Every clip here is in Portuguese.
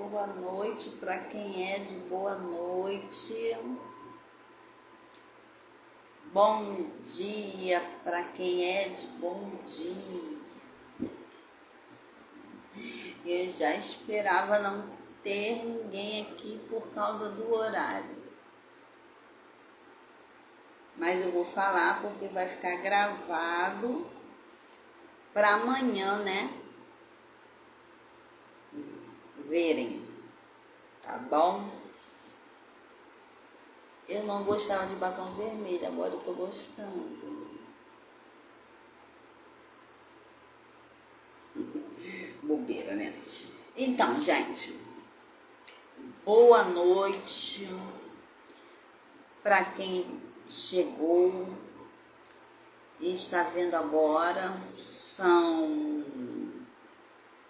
boa noite para quem é de boa noite. Bom dia para quem é de bom dia. Eu já esperava não ter ninguém aqui por causa do horário. Mas eu vou falar porque vai ficar gravado para amanhã, né? Verem, tá bom? Eu não gostava de batom vermelho, agora eu tô gostando. Bobeira, né? Então, gente, boa noite para quem chegou e está vendo agora. São...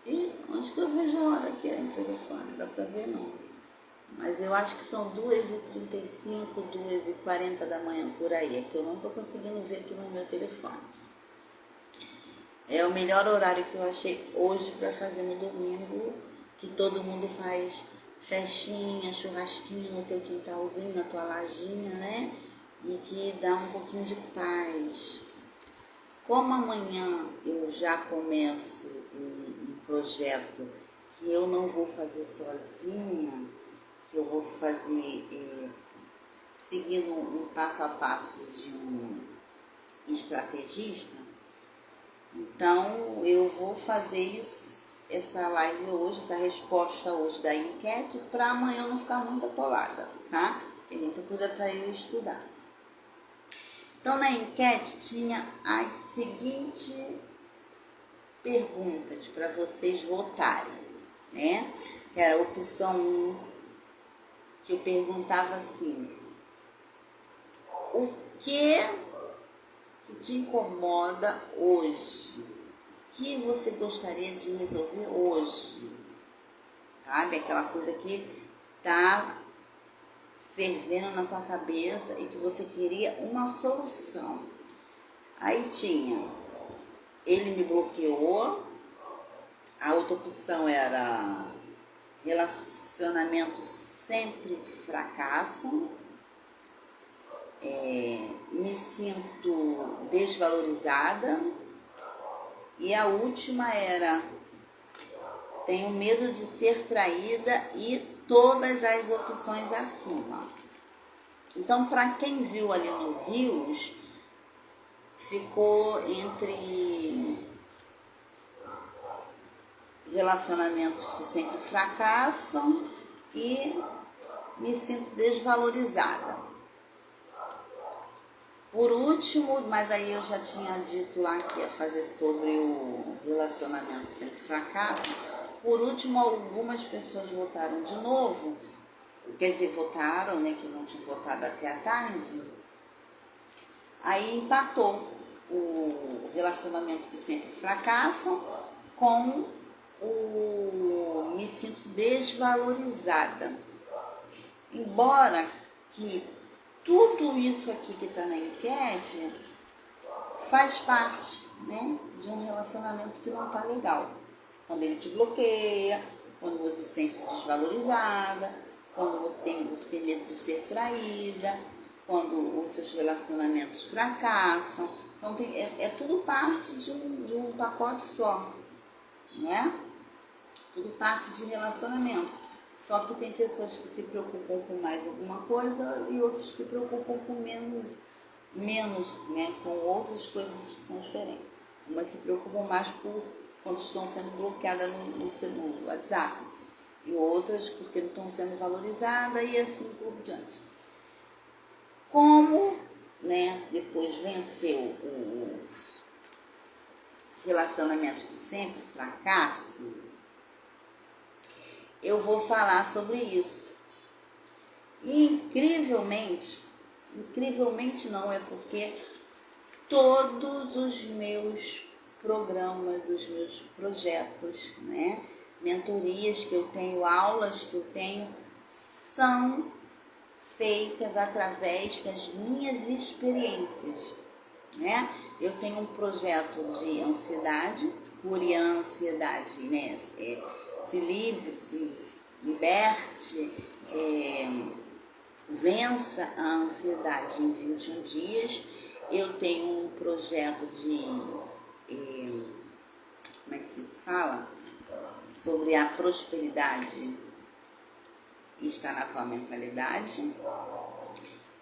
Ih, onde que eu vejo a hora aqui no telefone? Não dá para ver não. Mas eu acho que são 2h35, 2h40 da manhã, por aí. É que eu não estou conseguindo ver aqui no meu telefone. É o melhor horário que eu achei hoje para fazer no domingo, que todo mundo faz festinha, churrasquinho no teu quintalzinho, na tua lajinha, né? E que dá um pouquinho de paz. Como amanhã eu já começo um projeto que eu não vou fazer sozinha, que eu vou fazer seguindo um passo a passo de um estrategista, então eu vou fazer essa live hoje, essa resposta hoje da enquete, para amanhã não ficar muito atolada, tá? Tem muita coisa para eu estudar. Então, na enquete tinha as seguintes perguntas para vocês votarem, né? Que era a opção 1, que eu perguntava assim: o que te incomoda hoje? O que você gostaria de resolver hoje? Sabe? Aquela coisa que tá fervendo na tua cabeça e que você queria uma solução. Aí tinha: ele me bloqueou. A outra opção era: relacionamentos sempre fracassam. Me sinto desvalorizada. E a última era: tenho medo de ser traída, e todas as opções acima. Então, para quem viu ali no Rios, ficou entre relacionamentos que sempre fracassam e me sinto desvalorizada. Por último, mas aí eu já tinha dito lá que ia fazer sobre o relacionamento que sempre fracassa. Por último, algumas pessoas votaram de novo, quer dizer, votaram, né, que não tinham votado até a tarde. Aí empatou o relacionamento que sempre fracassam com o me sinto desvalorizada. Embora que tudo isso aqui que está na enquete faz parte, né, de um relacionamento que não está legal. Quando ele te bloqueia, quando você se sente desvalorizada, quando você tem medo de ser traída, quando os seus relacionamentos fracassam. Então é tudo parte de um pacote só, não é? Tudo parte de relacionamento. Só que tem pessoas que se preocupam com mais alguma coisa e outros que se preocupam com menos, né, com outras coisas que são diferentes. Umas se preocupam mais quando estão sendo bloqueadas no WhatsApp, e outras porque não estão sendo valorizadas, e assim por diante. Como, né, depois venceu o relacionamento que sempre fracassa, eu vou falar sobre isso. E incrivelmente não, é porque todos os meus programas, os meus projetos, né, mentorias que eu tenho, aulas que eu tenho, são feitas através das minhas experiências, né? Eu tenho um projeto de ansiedade, cure a ansiedade, né? Se livre, liberte, vença a ansiedade em 21 dias. Eu tenho um projeto de, como é que se fala? Sobre a prosperidade está na tua mentalidade.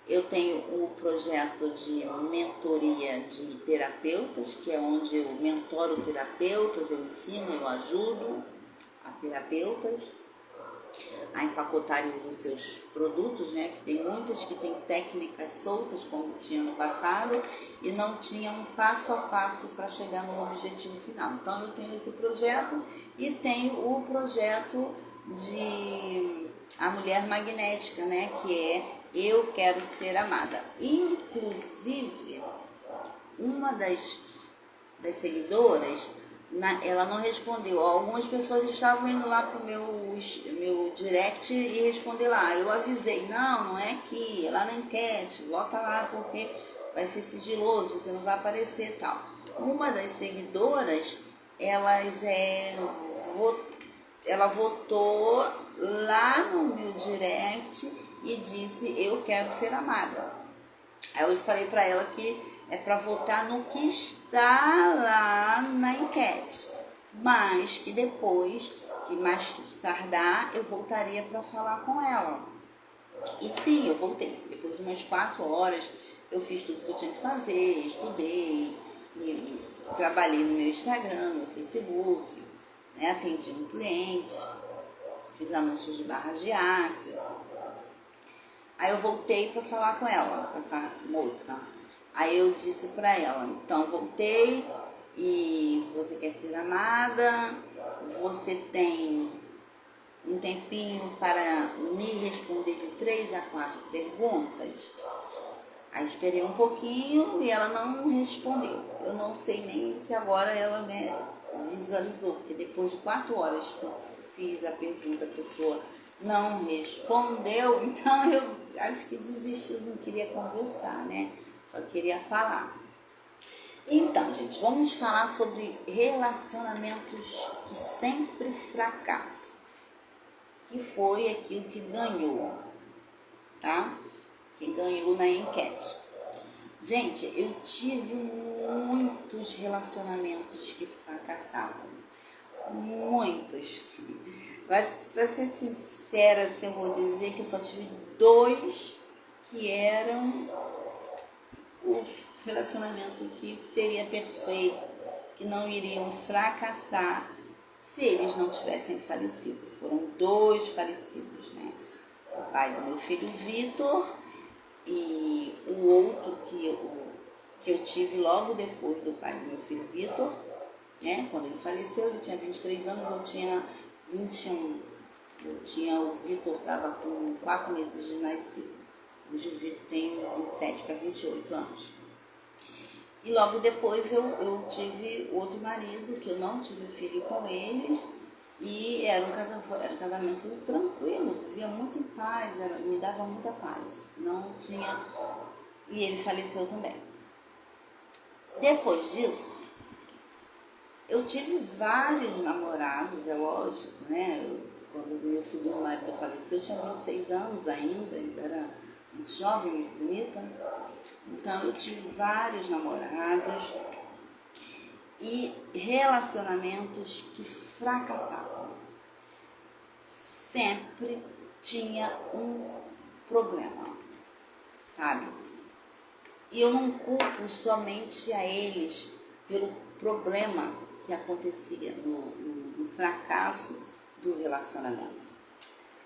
Eu tenho o projeto de mentoria de terapeutas, que é onde eu mentoro terapeutas, eu ensino, eu ajudo a terapeutas a empacotarem os seus produtos, né? Que tem muitas que têm técnicas soltas, como tinha no passado, e não tinha um passo a passo para chegar no objetivo final. Então eu tenho esse projeto e tenho o projeto de a mulher magnética, né? Que é Eu Quero Ser Amada. Inclusive, uma das seguidoras, ela não respondeu. Algumas pessoas estavam indo lá pro meu direct e responder lá. Eu avisei, não é aqui, é lá na enquete, volta lá porque vai ser sigiloso, você não vai aparecer e tal. Uma das seguidoras, ela votou lá no meu direct e disse, eu quero ser amada. Aí eu falei para ela que é para votar no que está lá na enquete, mas que depois, que mais tardar, eu voltaria para falar com ela. E sim, eu voltei. Depois de umas 4 horas, eu fiz tudo que eu tinha que fazer, estudei, e trabalhei no meu Instagram, no Facebook, né? Atendi um cliente, fiz anúncios de barras de access. Aí eu voltei para falar com ela, com essa moça. Aí eu disse para ela, então voltei e você quer ser amada, você tem um tempinho para me responder de 3 a 4 perguntas. Aí esperei um pouquinho e ela não respondeu. Eu não sei nem se agora ela, né, visualizou, porque depois de 4 horas que eu fiz a pergunta, a pessoa não respondeu, então eu acho que desisti, não queria conversar, né? Só queria falar. Então, gente, vamos falar sobre relacionamentos que sempre fracassam, que foi aquilo que ganhou, tá? Que ganhou na enquete. Gente, eu tive muitos relacionamentos que fracassavam. Muitos. Para ser sincera, assim, eu vou dizer que eu só tive 2 que eram o relacionamento que seria perfeito, que não iriam fracassar se eles não tivessem falecido. Foram 2 falecidos, né? O pai do meu filho Vitor e o outro que eu tive logo depois do pai do meu filho Vitor, né? Quando ele faleceu, ele tinha 23 anos, eu tinha 21. O Vitor estava com 4 meses de nascido. Hoje o Vitor tem 27 para 28 anos. E logo depois eu tive outro marido, que eu não tive filho com eles, e era um casamento tranquilo, vivia muito em paz, me dava muita paz. Não tinha. E ele faleceu também. Depois disso, eu tive vários namorados, é lógico, né? Quando meu segundo marido faleceu, eu tinha 26 anos ainda era muito jovem, muito bonita. Então eu tive vários namorados e relacionamentos que fracassavam. Sempre tinha um problema, sabe? E eu não culpo somente a eles pelo problema que acontecia no fracasso do relacionamento.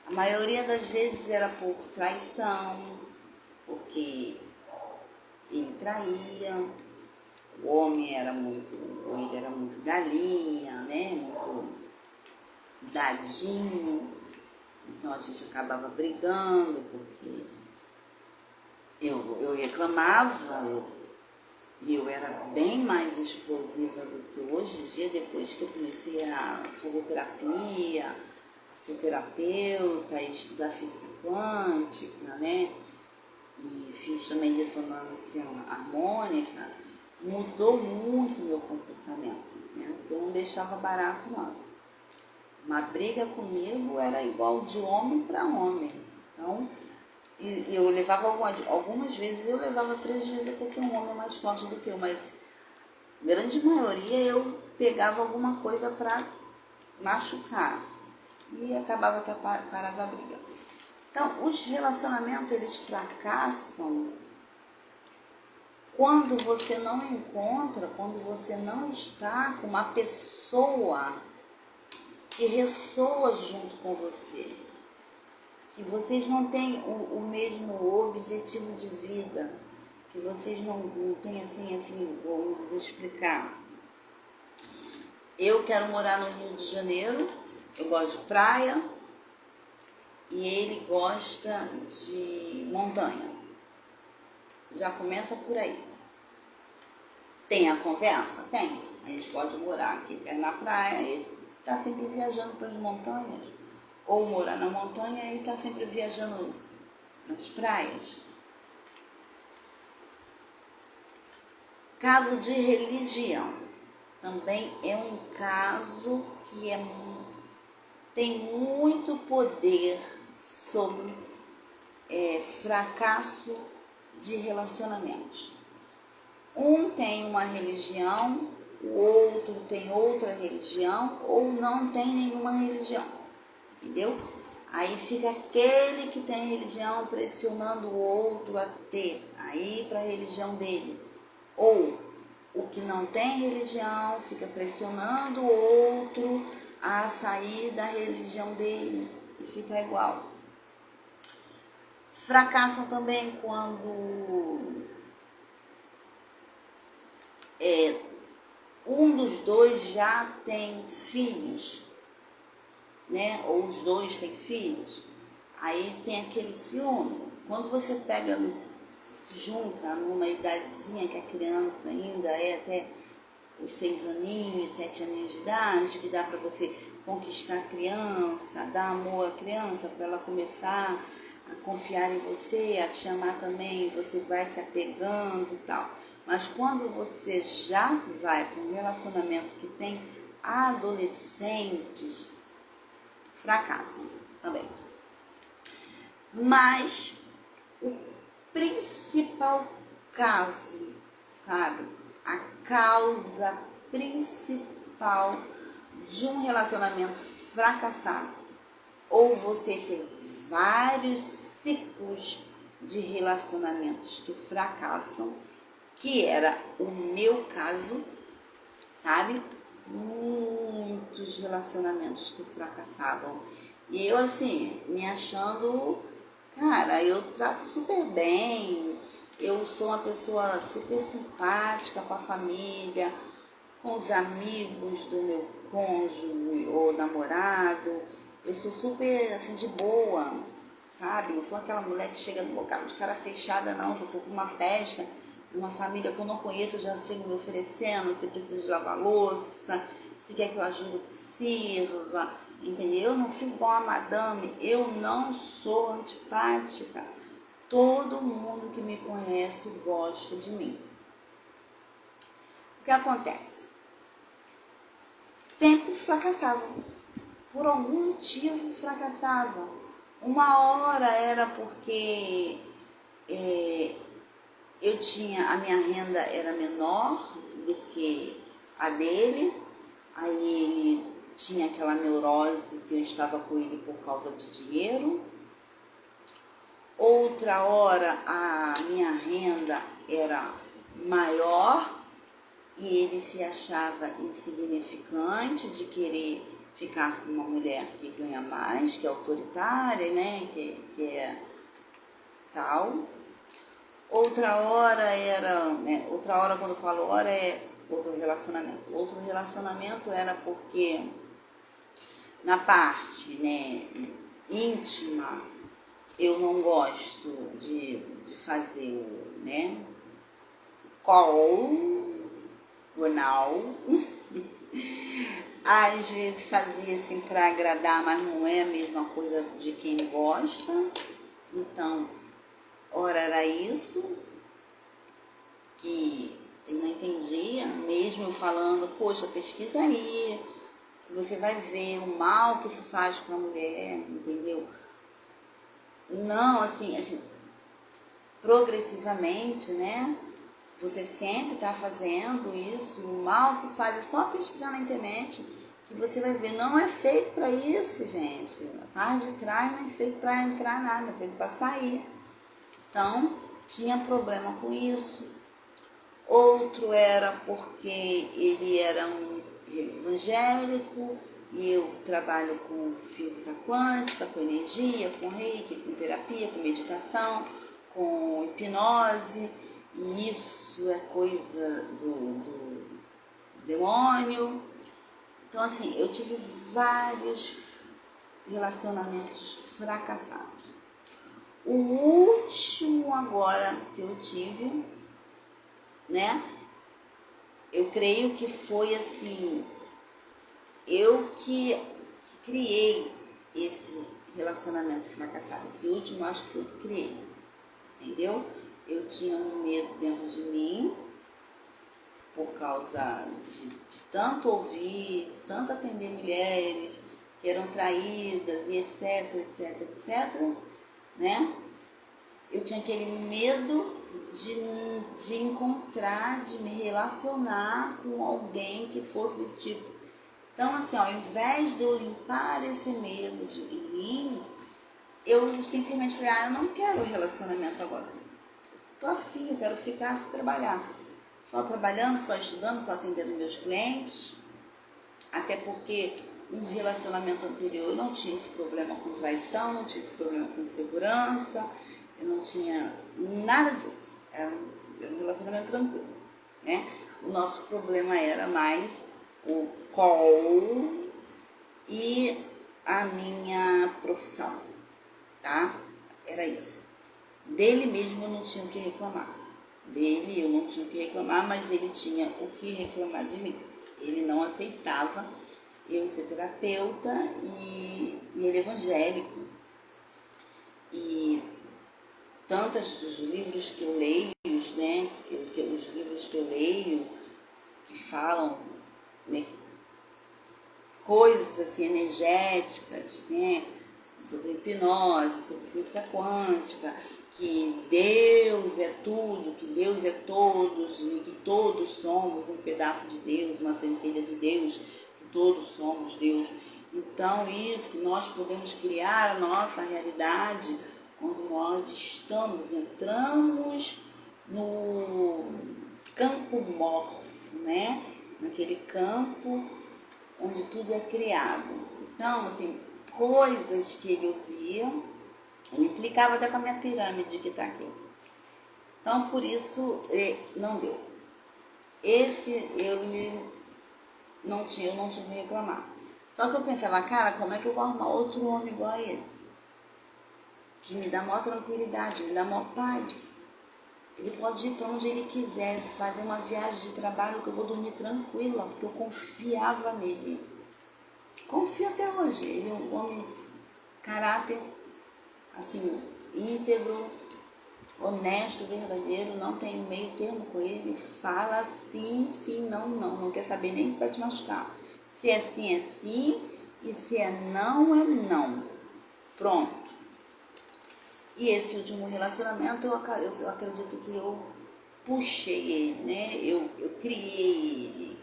A maioria das vezes era por traição, porque ele traía, o homem ele era muito galinha, né? Muito dadinho, então a gente acabava brigando, porque eu reclamava, e eu era bem mais explosiva do que hoje em dia, depois que eu comecei a fazer terapia, a ser terapeuta, estudar física quântica, né? E fiz também ressonância harmônica, mudou muito o meu comportamento, né? Porque eu não deixava barato, não. Uma briga comigo era igual de homem para homem. Então, eu levava algumas vezes eu levava prejuízo porque um homem é mais forte do que eu, mas grande maioria eu pegava alguma coisa para machucar e acabava que parava a briga. Então, os relacionamentos eles fracassam quando você não encontra, quando você não está com uma pessoa que ressoa junto com você, que vocês não têm o mesmo objetivo de vida, que vocês não têm assim, vamos explicar. Eu quero morar no Rio de Janeiro, eu gosto de praia e ele gosta de montanha. Já começa por aí. Tem a conversa? Tem. A gente pode morar aqui perto na praia e tá sempre viajando para as montanhas. Ou morar na montanha e tá sempre viajando nas praias. Caso de religião. Também é um caso que tem muito poder sobre fracasso de relacionamentos. Um tem uma religião, o outro tem outra religião ou não tem nenhuma religião, entendeu? Aí fica aquele que tem religião pressionando o outro a ir para a religião dele. Ou o que não tem religião fica pressionando o outro a sair da religião dele e fica igual. Fracassam também quando um dos dois já tem filhos, né? Ou os dois têm filhos. Aí tem aquele ciúme. Quando você se junta numa idadezinha que a criança ainda é até os 6 aninhos, 7 aninhos de idade, que dá para você conquistar a criança, dar amor à criança para ela começar a confiar em você, a te amar também, você vai se apegando e tal. Mas quando você já vai para um relacionamento que tem adolescentes, fracassam também. Mas o principal caso, sabe? A causa principal de um relacionamento fracassar ou você ter vários ciclos de relacionamentos que fracassam, que era o meu caso, sabe? Muitos relacionamentos que fracassavam. E eu, assim, me achando, cara, eu trato super bem, eu sou uma pessoa super simpática com a família, com os amigos do meu cônjuge ou namorado, eu sou super, assim, de boa, sabe? Eu sou aquela mulher que chega no local de cara fechada, não. Se eu for para uma festa, uma família que eu não conheço, eu já chego me oferecendo, se precisa de lavar louça, se quer que eu ajude, sirva, entendeu? Eu não fico igual a madame, eu não sou antipática. Todo mundo que me conhece gosta de mim. O que acontece? Sempre fracassavam. Por algum motivo fracassavam. Uma hora era porque a minha renda era menor do que a dele, aí ele tinha aquela neurose que eu estava com ele por causa de dinheiro. Outra hora a minha renda era maior e ele se achava insignificante de querer ficar com uma mulher que ganha mais, que é autoritária, né? Que é tal. Outra hora quando eu falo hora, é outro relacionamento. Outro relacionamento era porque na parte, né, íntima, eu não gosto de fazer, né, call, não. Às vezes fazia assim para agradar, mas não é a mesma coisa de quem gosta. Então, ora era isso que eu não entendia, mesmo eu falando, poxa, pesquisa aí, que você vai ver o mal que se faz para a mulher, entendeu? Não, assim, progressivamente, né? Você sempre está fazendo isso, o mal que faz, é só pesquisar na internet que você vai ver. Não é feito para isso, gente. A parte de trás não é feito para entrar nada, é feito para sair. Então, tinha problema com isso. Outro era porque ele era um evangélico e eu trabalho com física quântica, com energia, com reiki, com terapia, com meditação, com hipnose, e isso é coisa do demônio. Então, assim, eu tive vários relacionamentos fracassados. O último agora que eu tive, né? Eu creio que foi assim, eu que criei esse relacionamento fracassado. Esse último acho que foi eu que criei, entendeu? Eu tinha um medo dentro de mim, por causa de tanto ouvir, de tanto atender mulheres que eram traídas e etc, etc, etc, né? Eu tinha aquele medo de encontrar, de me relacionar com alguém que fosse desse tipo. Então, assim, ao invés de eu limpar esse medo em mim, eu simplesmente falei, eu não quero relacionamento agora. Tô afim, eu quero ficar sem trabalhar. Só trabalhando, só estudando, só atendendo meus clientes. Até porque um relacionamento anterior eu não tinha esse problema com traição, não tinha esse problema com insegurança, eu não tinha nada disso. Era um relacionamento tranquilo, né? O nosso problema era mais o call e a minha profissão, tá? Era isso. Dele mesmo eu não tinha o que reclamar. Dele eu não tinha o que reclamar, mas ele tinha o que reclamar de mim. Ele não aceitava eu ser terapeuta e ele é evangélico. E tantos dos livros que eu leio, né, os livros que eu leio, que falam, né, coisas assim energéticas, né, sobre hipnose, sobre física quântica, que Deus é tudo, que Deus é todos, e que todos somos um pedaço de Deus, uma centelha de Deus, que todos somos Deus. Então, isso, que nós podemos criar a nossa realidade quando nós entramos no campo morfo, né? Naquele campo onde tudo é criado. Então, assim, coisas que ele ouvia, ele implicava até com a minha pirâmide que está aqui. Então, por isso, não deu. Esse, eu não tinha o que reclamar. Só que eu pensava, cara, como é que eu vou arrumar outro homem igual a esse? Que me dá maior tranquilidade, me dá maior paz. Ele pode ir para onde ele quiser, fazer uma viagem de trabalho que eu vou dormir tranquila, porque eu confiava nele. Confio até hoje. Ele é um homem caráter, assim, íntegro, honesto, verdadeiro, não tem meio termo com ele, fala sim, sim, não, não, não quer saber nem se vai te machucar. Se é sim, é sim, e se é não, é não. Pronto. E esse último relacionamento, eu acredito que eu puxei ele, né? Eu criei ele.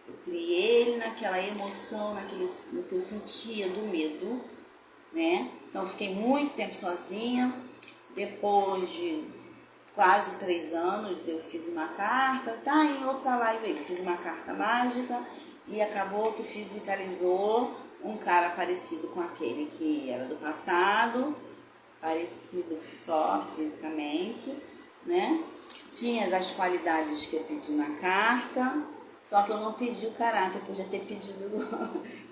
Eu criei ele naquela emoção, no que eu sentia do medo, né? Então, eu fiquei muito tempo sozinha. Depois de quase 3 anos, eu fiz uma carta, tá em outra live aí, fiz uma carta mágica e acabou que fisicalizou um cara parecido com aquele que era do passado, parecido só fisicamente, né? Tinha as qualidades que eu pedi na carta, só que eu não pedi o caráter, eu podia ter pedido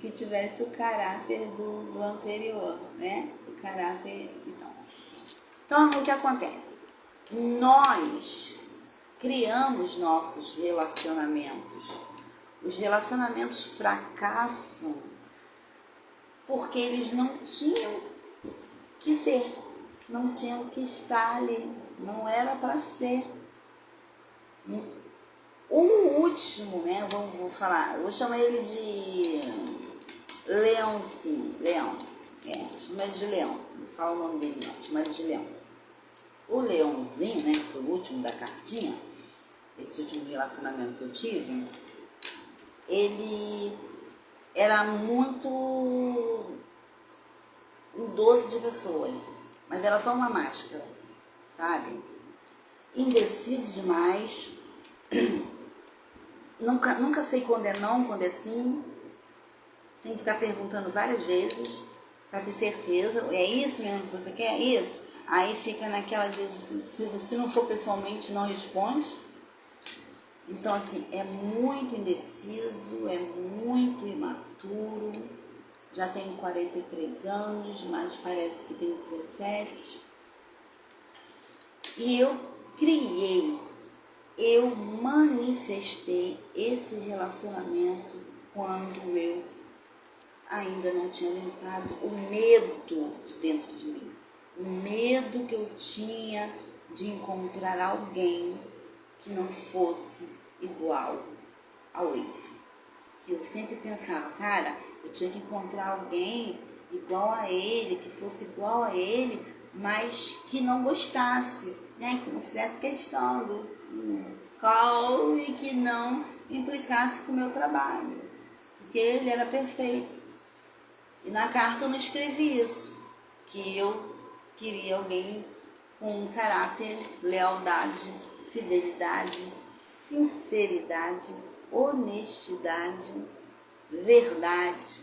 que tivesse o caráter do anterior, né? O caráter, então, o que acontece? Nós criamos nossos relacionamentos. Os relacionamentos fracassam porque eles não tinham que ser, não tinham que estar ali, não era para ser. O último, né? Vou falar, eu vou chamar ele de Leãozinho, Leão, chama ele de Leão, não fala o nome dele não, chama ele de Leão. O Leãozinho, né, que foi o último da cartinha, esse último relacionamento que eu tive, ele era muito um doce de pessoa, mas era só uma máscara, sabe? Indeciso demais, nunca sei quando é não, quando é sim, tem que ficar perguntando várias vezes para ter certeza, é isso mesmo que você quer? É isso? Aí fica naquela, às vezes, se não for pessoalmente, não responde. Então, assim, é muito indeciso, é muito imaturo. Já tenho 43 anos, mas parece que tem 17. E eu manifestei esse relacionamento quando eu ainda não tinha limpado o medo de dentro de mim. O medo que eu tinha de encontrar alguém que não fosse igual ao ex. Que eu sempre pensava, cara, eu tinha que encontrar alguém igual a ele, que fosse igual a ele, mas que não gostasse, né? Que não fizesse questão do qual e que não implicasse com o meu trabalho. Porque ele era perfeito. E na carta eu não escrevi isso, que eu queria alguém com caráter, lealdade, fidelidade, sinceridade, honestidade, verdade,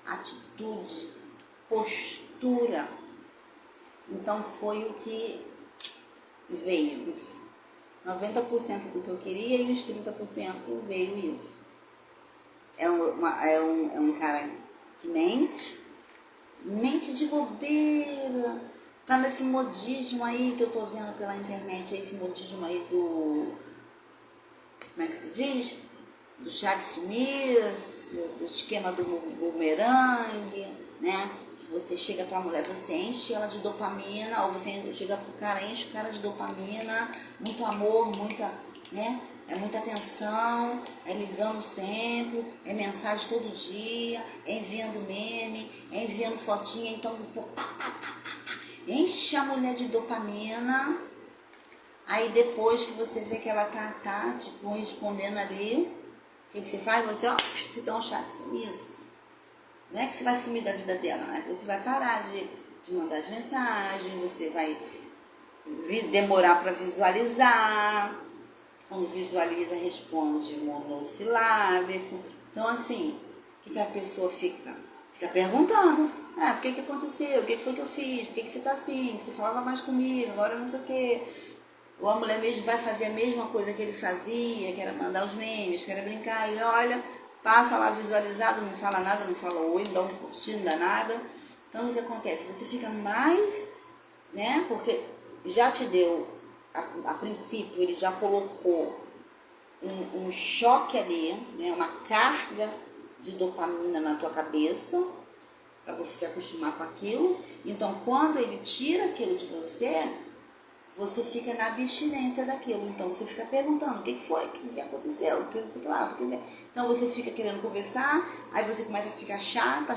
atitude, postura. Então foi o que veio. 90% do que eu queria e os 30% veio isso. É um cara que mente de bobeira, tá nesse modismo aí que eu tô vendo pela internet, esse modismo aí do, como é que se diz? Do chá de sumiço, do esquema do bumerangue, né? Que você chega pra mulher, você enche ela de dopamina, ou você chega pro cara, enche o cara de dopamina, muito amor, muita, né? É muita atenção, é ligando sempre, é mensagem todo dia, é enviando meme, é enviando fotinha, então enche a mulher de dopamina, aí depois que você vê que ela tá tipo, respondendo ali, o que você faz? Você, se dá um chá de sumiço. Não é que você vai sumir da vida dela, mas você vai parar de mandar as mensagens, você vai demorar para visualizar. Quando visualiza, responde monossilábico. Então, assim, o que a pessoa fica? Fica perguntando. Por que aconteceu? O que foi que eu fiz? Por que você tá assim? Você falava mais comigo, agora não sei o quê. Ou a mulher mesmo vai fazer a mesma coisa que ele fazia, que era mandar os memes, que era brincar. E olha, passa lá visualizado, não fala nada, não fala oi, não dá um curtir, não dá nada. Então, o que acontece? Você fica mais, né? Porque já te deu, a princípio, ele já colocou um choque ali, né? Uma carga de dopamina na tua cabeça, para você se acostumar com aquilo. Então, quando ele tira aquilo de você, você fica na abstinência daquilo. Então, você fica perguntando, o que foi? O que aconteceu? O que você lá? Então, você fica querendo conversar, aí você começa a ficar chata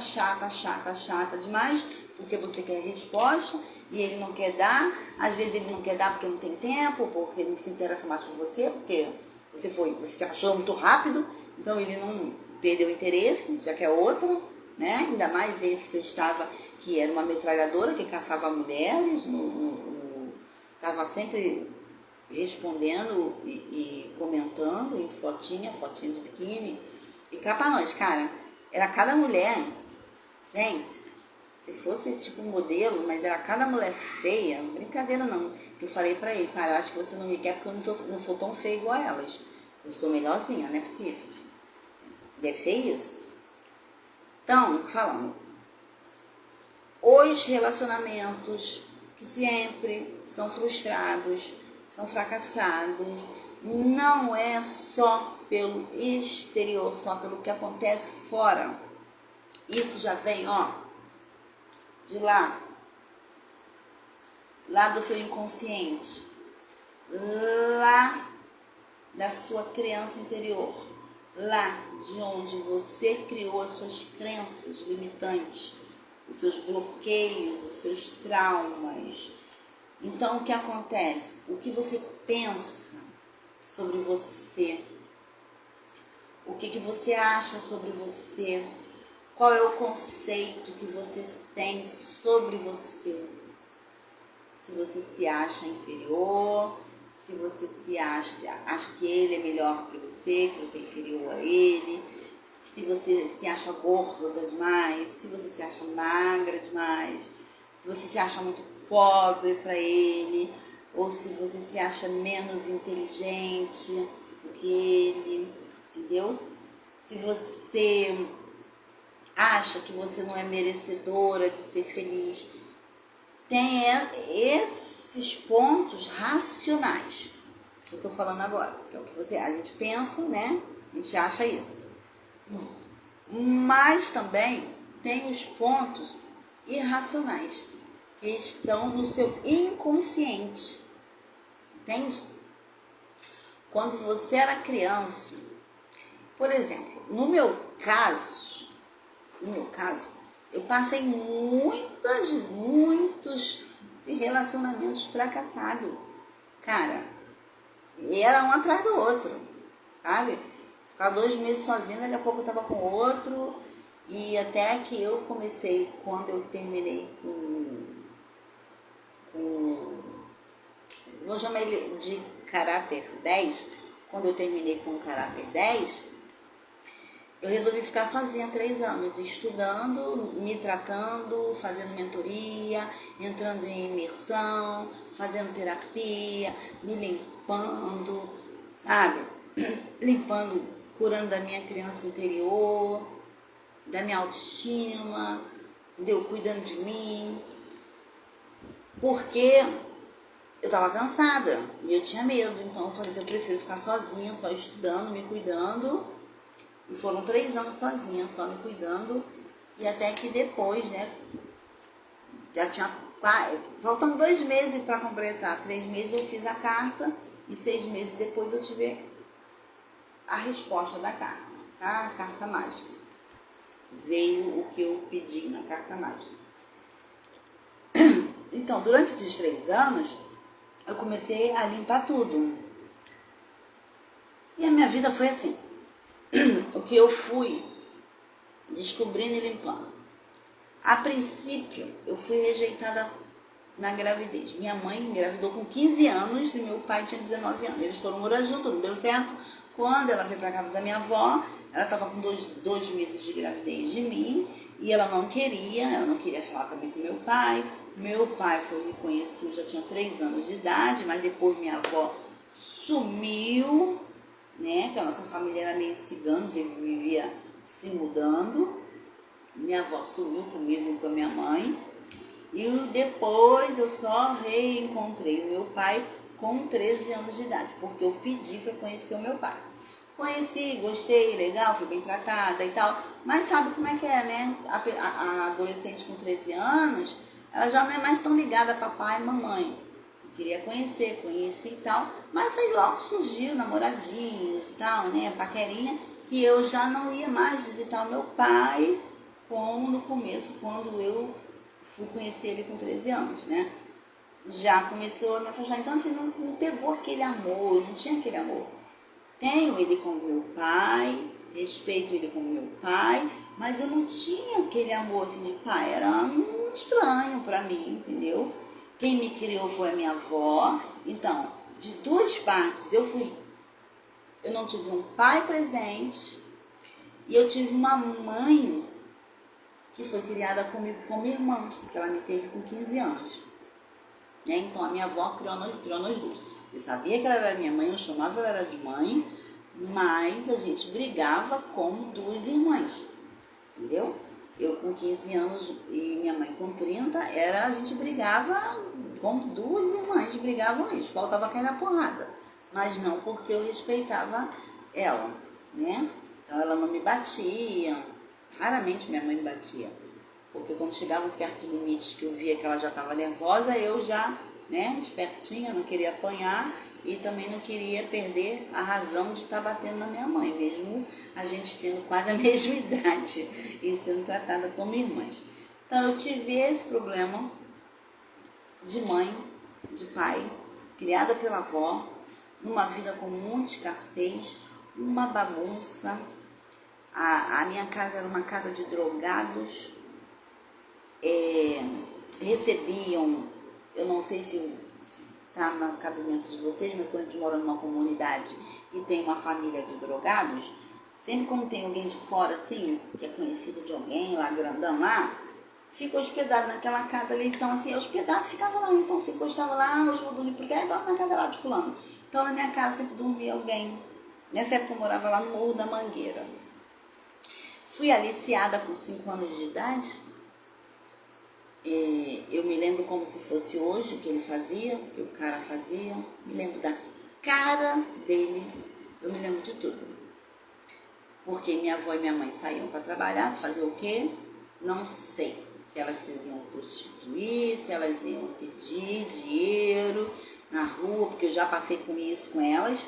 demais, porque você quer resposta e ele não quer dar. Às vezes ele não quer dar porque não tem tempo, porque ele não se interessa mais por você, porque você se achou muito rápido, então ele não perdeu o interesse, já quer outra, né? Ainda mais esse que eu estava, que era uma metralhadora que caçava mulheres, estava sempre respondendo e comentando em fotinha de biquíni. E cá pra nós, cara, era cada mulher, gente, se fosse tipo modelo, mas era cada mulher feia, brincadeira não. Que eu falei pra ele, cara, eu acho que você não me quer porque eu não sou tão feia igual a elas. Eu sou melhorzinha, não é possível. Deve ser isso. Então, falando, os relacionamentos que sempre são frustrados, são fracassados, não é só pelo exterior, só pelo que acontece fora. Isso já vem, de lá do seu inconsciente, lá da sua criança interior, lá de onde você criou as suas crenças limitantes, os seus bloqueios, os seus traumas. Então, o que acontece? O que você pensa sobre você? O que você acha sobre você? Qual é o conceito que você tem sobre você? Se você se acha inferior, se você acha que ele é melhor que você é inferior a ele, se você se acha gorda demais, se você se acha magra demais, se você se acha muito pobre para ele, ou se você se acha menos inteligente do que ele, entendeu? Se você acha que você não é merecedora de ser feliz, tem esses pontos racionais que eu estou falando agora, que é o que a gente pensa, né? A gente acha isso. Mas também tem os pontos irracionais que estão no seu inconsciente, entende? Quando você era criança, por exemplo, no meu caso, eu passei muitos relacionamentos fracassados, cara, e era um atrás do outro, sabe? Ficava 2 meses sozinha, daqui a pouco eu tava com outro, e até que eu comecei, quando eu terminei vou chamar ele de caráter 10, quando eu terminei com o caráter 10, eu resolvi ficar sozinha 3 anos, estudando, me tratando, fazendo mentoria, entrando em imersão, fazendo terapia, me limpando, sabe? Limpando, curando da minha criança interior, da minha autoestima, entendeu? Cuidando de mim. Porque eu tava cansada e eu tinha medo, então eu falei assim, eu prefiro ficar sozinha, só estudando, me cuidando. E foram 3 anos sozinha, só me cuidando. E até que depois, né, já tinha, faltando 2 meses para completar, 3 meses eu fiz a carta e 6 meses depois eu tive a resposta da carta, tá? A carta mágica. Veio o que eu pedi na carta mágica. Então, durante esses 3 anos, eu comecei a limpar tudo. E a minha vida foi assim. O que eu fui descobrindo e limpando. A princípio, eu fui rejeitada na gravidez. Minha mãe engravidou com 15 anos e meu pai tinha 19 anos. Eles foram morar juntos, não deu certo. Quando ela veio para casa da minha avó, ela estava com 2 meses de gravidez de mim e ela não queria falar também com meu pai. Meu pai foi me conhecer, eu já tinha 3 anos de idade, mas depois minha avó sumiu, né? Que a nossa família era meio cigano, vivia se mudando. Minha avó sumiu comigo e com a minha mãe. E depois eu só reencontrei o meu pai com 13 anos de idade, porque eu pedi para conhecer o meu pai. Conheci, gostei, legal, fui bem tratada e tal. Mas sabe como é que é, né? A adolescente com 13 anos, ela já não é mais tão ligada a papai e mamãe. Eu queria conhecer, conheci e tal. Mas aí logo surgiu namoradinhos e tal, né? Paquerinha, que eu já não ia mais visitar o meu pai como no começo, quando eu fui conhecer ele com 13 anos, né? Já começou a me afastar. Então, assim, não pegou aquele amor, não tinha aquele amor. Tenho ele como meu pai, respeito ele como meu pai, mas eu não tinha aquele amor assim de pai, era estranho para mim, entendeu? Quem me criou foi a minha avó, então, de 2 partes, eu não tive um pai presente e eu tive uma mãe que foi criada comigo como irmã, que ela me teve com 15 anos. Né? Então, a minha avó criou nós duas. Eu sabia que ela era minha mãe, eu chamava ela de mãe, mas a gente brigava como 2 irmãs, entendeu? Eu com 15 anos e minha mãe com 30, a gente brigava como 2 irmãs, brigavam mesmo, faltava cair na porrada. Mas não porque eu respeitava ela, né? Então ela não me batia, raramente minha mãe me batia. Porque quando chegava um certo limite que eu via que ela já estava nervosa, eu já, né, espertinha, não queria apanhar, e também não queria perder a razão de estar batendo na minha mãe, mesmo a gente tendo quase a mesma idade e sendo tratada como irmãs. Então eu tive esse problema de mãe, de pai, criada pela avó, numa vida com muita escassez, uma bagunça. A minha casa era uma casa de drogados, recebiam, eu não sei se está no cabimento de vocês, mas quando a gente mora numa comunidade e tem uma família de drogados, sempre quando tem alguém de fora, assim, que é conhecido de alguém lá, grandão lá, fica hospedado naquela casa ali. Então, assim, hospedado ficava lá. Então, se encostava lá, hoje vou dormir porque dorme na casa lá de fulano. Então, na minha casa sempre dormia alguém. Nessa época eu morava lá no Morro da Mangueira. Fui aliciada com 5 anos de idade. Eu me lembro como se fosse hoje o que ele fazia, o que o cara fazia. Me lembro da cara dele. Eu me lembro de tudo. Porque minha avó e minha mãe saíam para trabalhar, fazer o quê? Não sei. Se elas se iam prostituir, se elas iam pedir dinheiro na rua, porque eu já passei com isso com elas,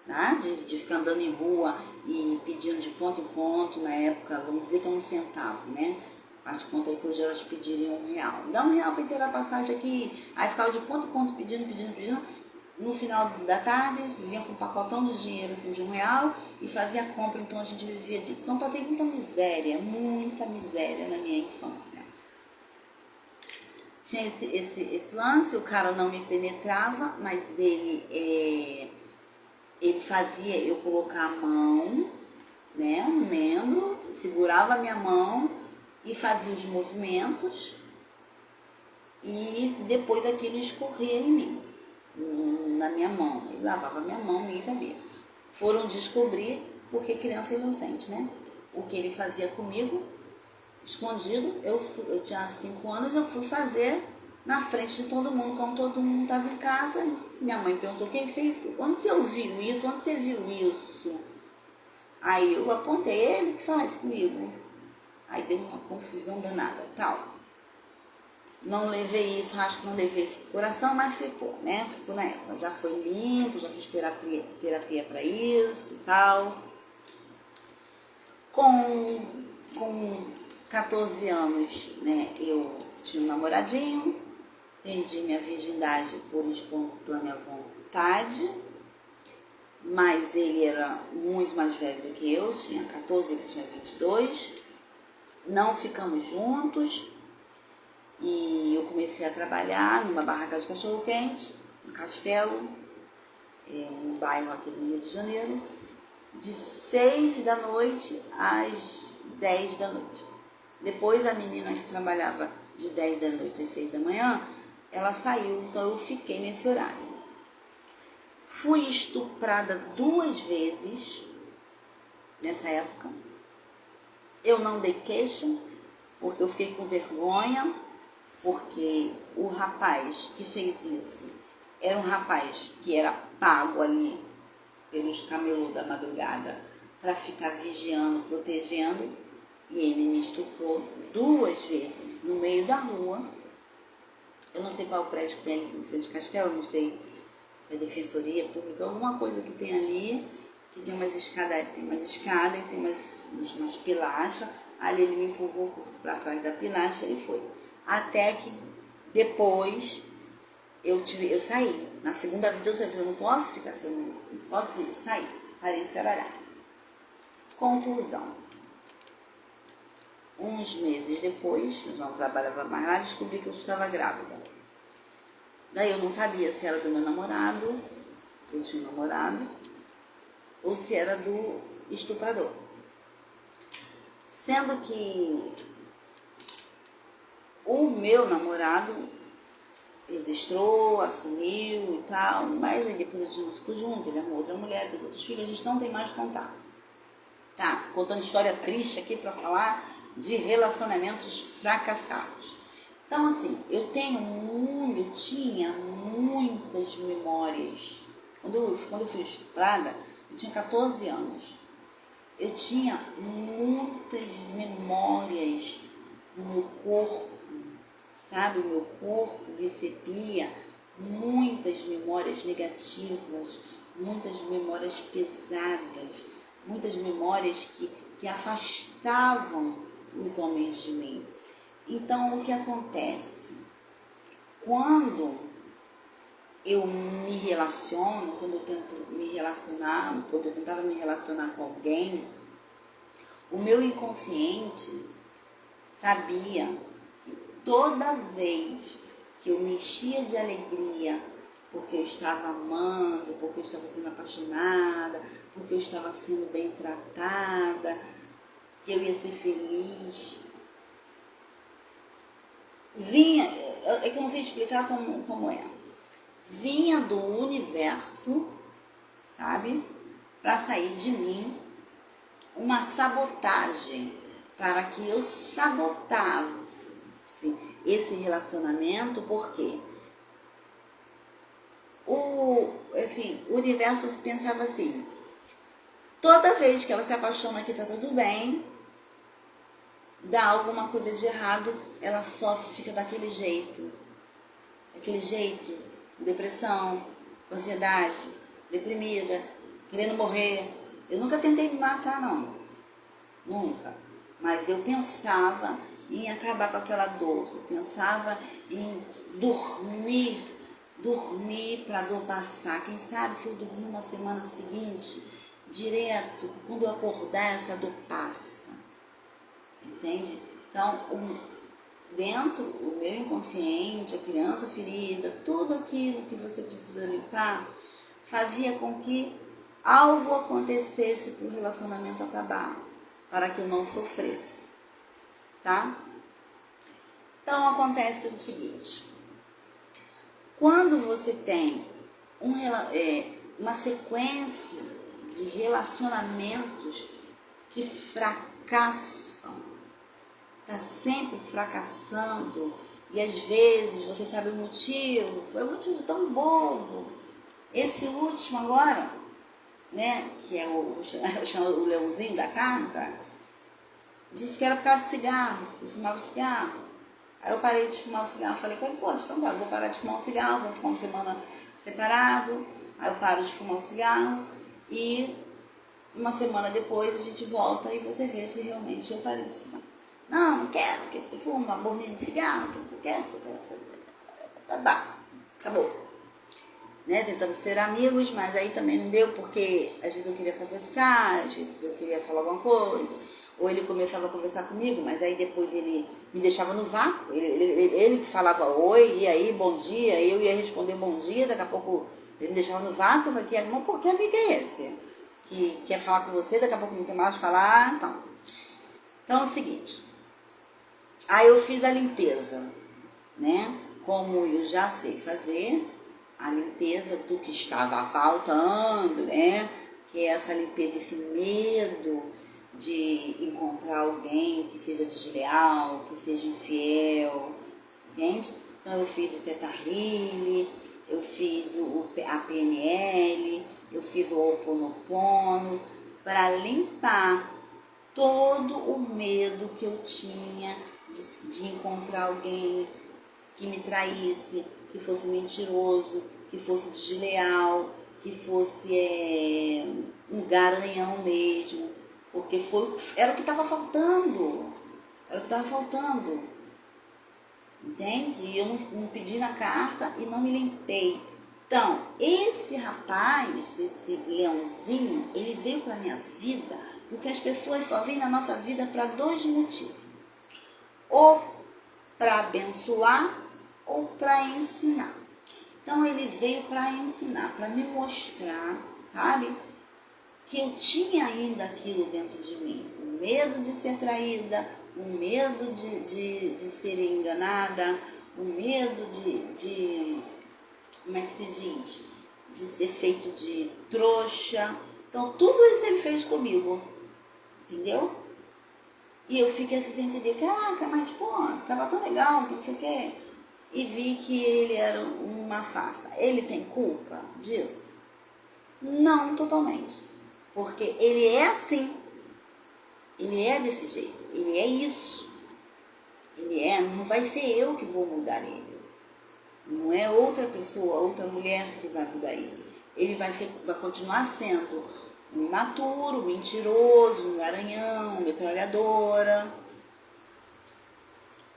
né? De ficar andando em rua e pedindo de ponto em ponto, na época, vamos dizer que é 1 centavo, né? Faz de conta aí que hoje elas pediriam R$1. Dá R$1 para inteirar a passagem aqui. Aí ficava de ponto em ponto pedindo. No final da tarde, vinha com um pacotão de dinheiro assim, de R$1 e fazia a compra, então a gente vivia disso. Então passei muita miséria na minha infância. Tinha esse lance, o cara não me penetrava, mas ele fazia eu colocar a mão, né, no membro, segurava a minha mão e fazia os movimentos e depois aquilo escorria em mim, na minha mão. Ele lavava a minha mão, ninguém sabia. Foram descobrir, porque criança é inocente, né? O que ele fazia comigo, escondido. Eu tinha 5 anos, eu fui fazer na frente de todo mundo, como todo mundo estava em casa. Minha mãe perguntou: quem fez? Onde você ouviu isso? Onde você viu isso? Aí eu apontei: ele que faz comigo. Aí deu uma confusão danada, tal. Não levei isso, acho que não levei isso pro coração, mas ficou, né? Ficou na época. Já foi limpo, já fiz terapia para isso e tal. Com 14 anos, né, eu tinha um namoradinho, perdi minha virgindade por espontânea vontade, mas ele era muito mais velho do que eu, tinha 14, ele tinha 22, não ficamos juntos e eu comecei a trabalhar numa barraca de cachorro-quente, no Castelo, um bairro aqui do Rio de Janeiro, de 6 da noite às 10 da noite. Depois a menina que trabalhava de 10 da noite às 6 da manhã, ela saiu, então eu fiquei nesse horário. Fui estuprada 2 vezes nessa época. Eu não dei queixa, porque eu fiquei com vergonha, porque o rapaz que fez isso era um rapaz que era pago ali pelos camelôs da madrugada para ficar vigiando, protegendo, e ele me estuprou 2 vezes no meio da rua. Eu não sei qual prédio que tem ali no frente de Castelo, não sei se é Defensoria Pública, alguma coisa que tem ali, que tem umas escadas e tem umas pilastras. Ali ele me empurrou para trás da pilastra e foi. Até que depois eu saí. Na segunda vez eu saí, eu não posso ficar sendo, não posso sair. Parei de trabalhar. Conclusão. Uns meses depois, eu não trabalhava mais lá, descobri que eu estava grávida. Daí eu não sabia se era do meu namorado, que eu tinha um namorado, ou se era do estuprador. Sendo que o meu namorado registrou, assumiu e tal, mas aí depois a gente não ficou junto, ele arrumou outra mulher, teve outros filhos, a gente não tem mais contato. Tá, contando história triste aqui para falar de relacionamentos fracassados. Então, assim, eu tinha muitas memórias. Quando eu fui estuprada, eu tinha 14 anos. Eu tinha muitas memórias no meu corpo, sabe? O meu corpo recebia muitas memórias negativas, muitas memórias pesadas, muitas memórias que afastavam os homens de mim. Então, o que acontece? Quando eu me relaciono, quando eu tento me relacionar, quando eu tentava me relacionar com alguém, o meu inconsciente sabia que toda vez que eu me enchia de alegria, porque eu estava amando, porque eu estava sendo apaixonada, porque eu estava sendo bem tratada, que eu ia ser feliz, vinha, é que eu não sei explicar como é, vinha do universo, sabe, para sair de mim uma sabotagem, para que eu sabotasse esse relacionamento, porque o universo pensava assim, toda vez que ela se apaixona que tá tudo bem, dá alguma coisa de errado, ela sofre, fica daquele jeito, depressão, ansiedade, deprimida, querendo morrer. Eu nunca tentei me matar, não, nunca, mas eu pensava em acabar com aquela dor, eu pensava em dormir para a dor passar. Quem sabe se eu dormir uma semana seguinte, direto, quando eu acordar essa dor passa, entende? Então, dentro o meu inconsciente, a criança ferida, tudo aquilo que você precisa limpar, fazia com que algo acontecesse para o relacionamento acabar, para que eu não sofresse, tá? Então acontece o seguinte, quando você tem uma sequência de relacionamentos que fracassam, está sempre fracassando, e às vezes você sabe o motivo, foi um motivo tão bobo. Esse último agora, né, que é o leãozinho da carta, disse que era por causa de cigarro, eu fumava cigarro. Aí eu parei de fumar o cigarro, falei com ele, poxa, então tá, eu vou parar de fumar o cigarro, vou ficar uma semana separado, aí eu paro de fumar o cigarro e uma semana depois a gente volta e você vê se realmente eu parei de fumar. Não quero que você fuma, abomina cigarro, que você quer, acabou. Né? Tentamos ser amigos, mas aí também não deu, porque às vezes eu queria conversar, às vezes eu queria falar alguma coisa, ou ele começava a conversar comigo, mas aí depois ele me deixava no vácuo, ele que falava oi, e aí, bom dia, eu ia responder bom dia, daqui a pouco ele me deixava no vácuo, eu falei, irmão, por que amigo é esse? Que quer falar com você, daqui a pouco não quer mais falar, então. Então é o seguinte, aí eu fiz a limpeza, né? Como eu já sei fazer, a limpeza do que estava faltando, né? Que é essa limpeza, esse medo de encontrar alguém que seja desleal, que seja infiel, entende? Então eu fiz o Theta Healing, eu fiz a PNL, eu fiz o Ho'oponopono, para limpar todo o medo que eu tinha de encontrar alguém que me traísse, que fosse mentiroso, que fosse desleal, que fosse um garanhão mesmo, porque era o que estava faltando, entende? E eu não pedi na carta e não me limpei. Então, esse rapaz, esse leãozinho, ele veio para minha vida, porque as pessoas só vêm na nossa vida para dois motivos, ou para abençoar ou para ensinar. Então ele veio para ensinar, para me mostrar, sabe, que eu tinha ainda aquilo dentro de mim, o medo de ser traída, o medo de ser enganada, o medo de como é que se diz, de ser feito de trouxa. Então tudo isso ele fez comigo, entendeu? E eu fiquei assim sem entender, caraca, mas pô, tava tão legal, não sei o quê. E vi que ele era uma farsa. Ele tem culpa disso? Não totalmente. Porque ele é assim. Ele é desse jeito. Ele é isso. Ele é, não vai ser eu que vou mudar ele. Não é outra pessoa, outra mulher que vai mudar ele. Ele vai continuar sendo um imaturo, um mentiroso, um garanhão, metralhadora,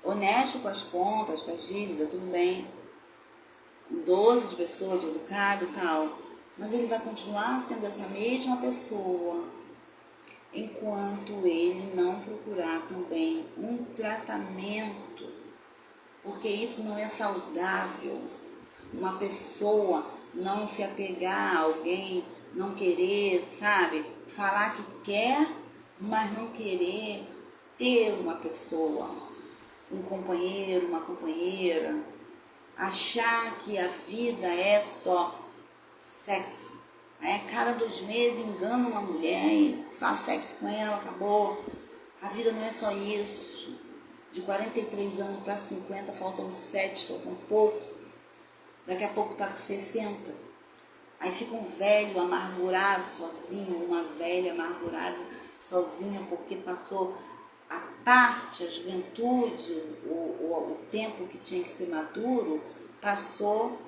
honesto com as contas, com as dívidas, tudo bem, um doce de pessoa, de educado e tal. Mas ele vai continuar sendo essa mesma pessoa, enquanto ele não procurar também um tratamento, porque isso não é saudável. Uma pessoa não se apegar a alguém, não querer, sabe, falar que quer, mas não querer ter uma pessoa, um companheiro, uma companheira, achar que a vida é só sexo. Cada 2 meses engana uma mulher e faz sexo com ela, acabou. A vida não é só isso. De 43 anos para 50, faltam 7, faltam pouco. Daqui a pouco tá com 60. Aí fica um velho amargurado sozinho, uma velha amargurada sozinha, porque passou a parte, a juventude, o tempo que tinha que ser maduro, passou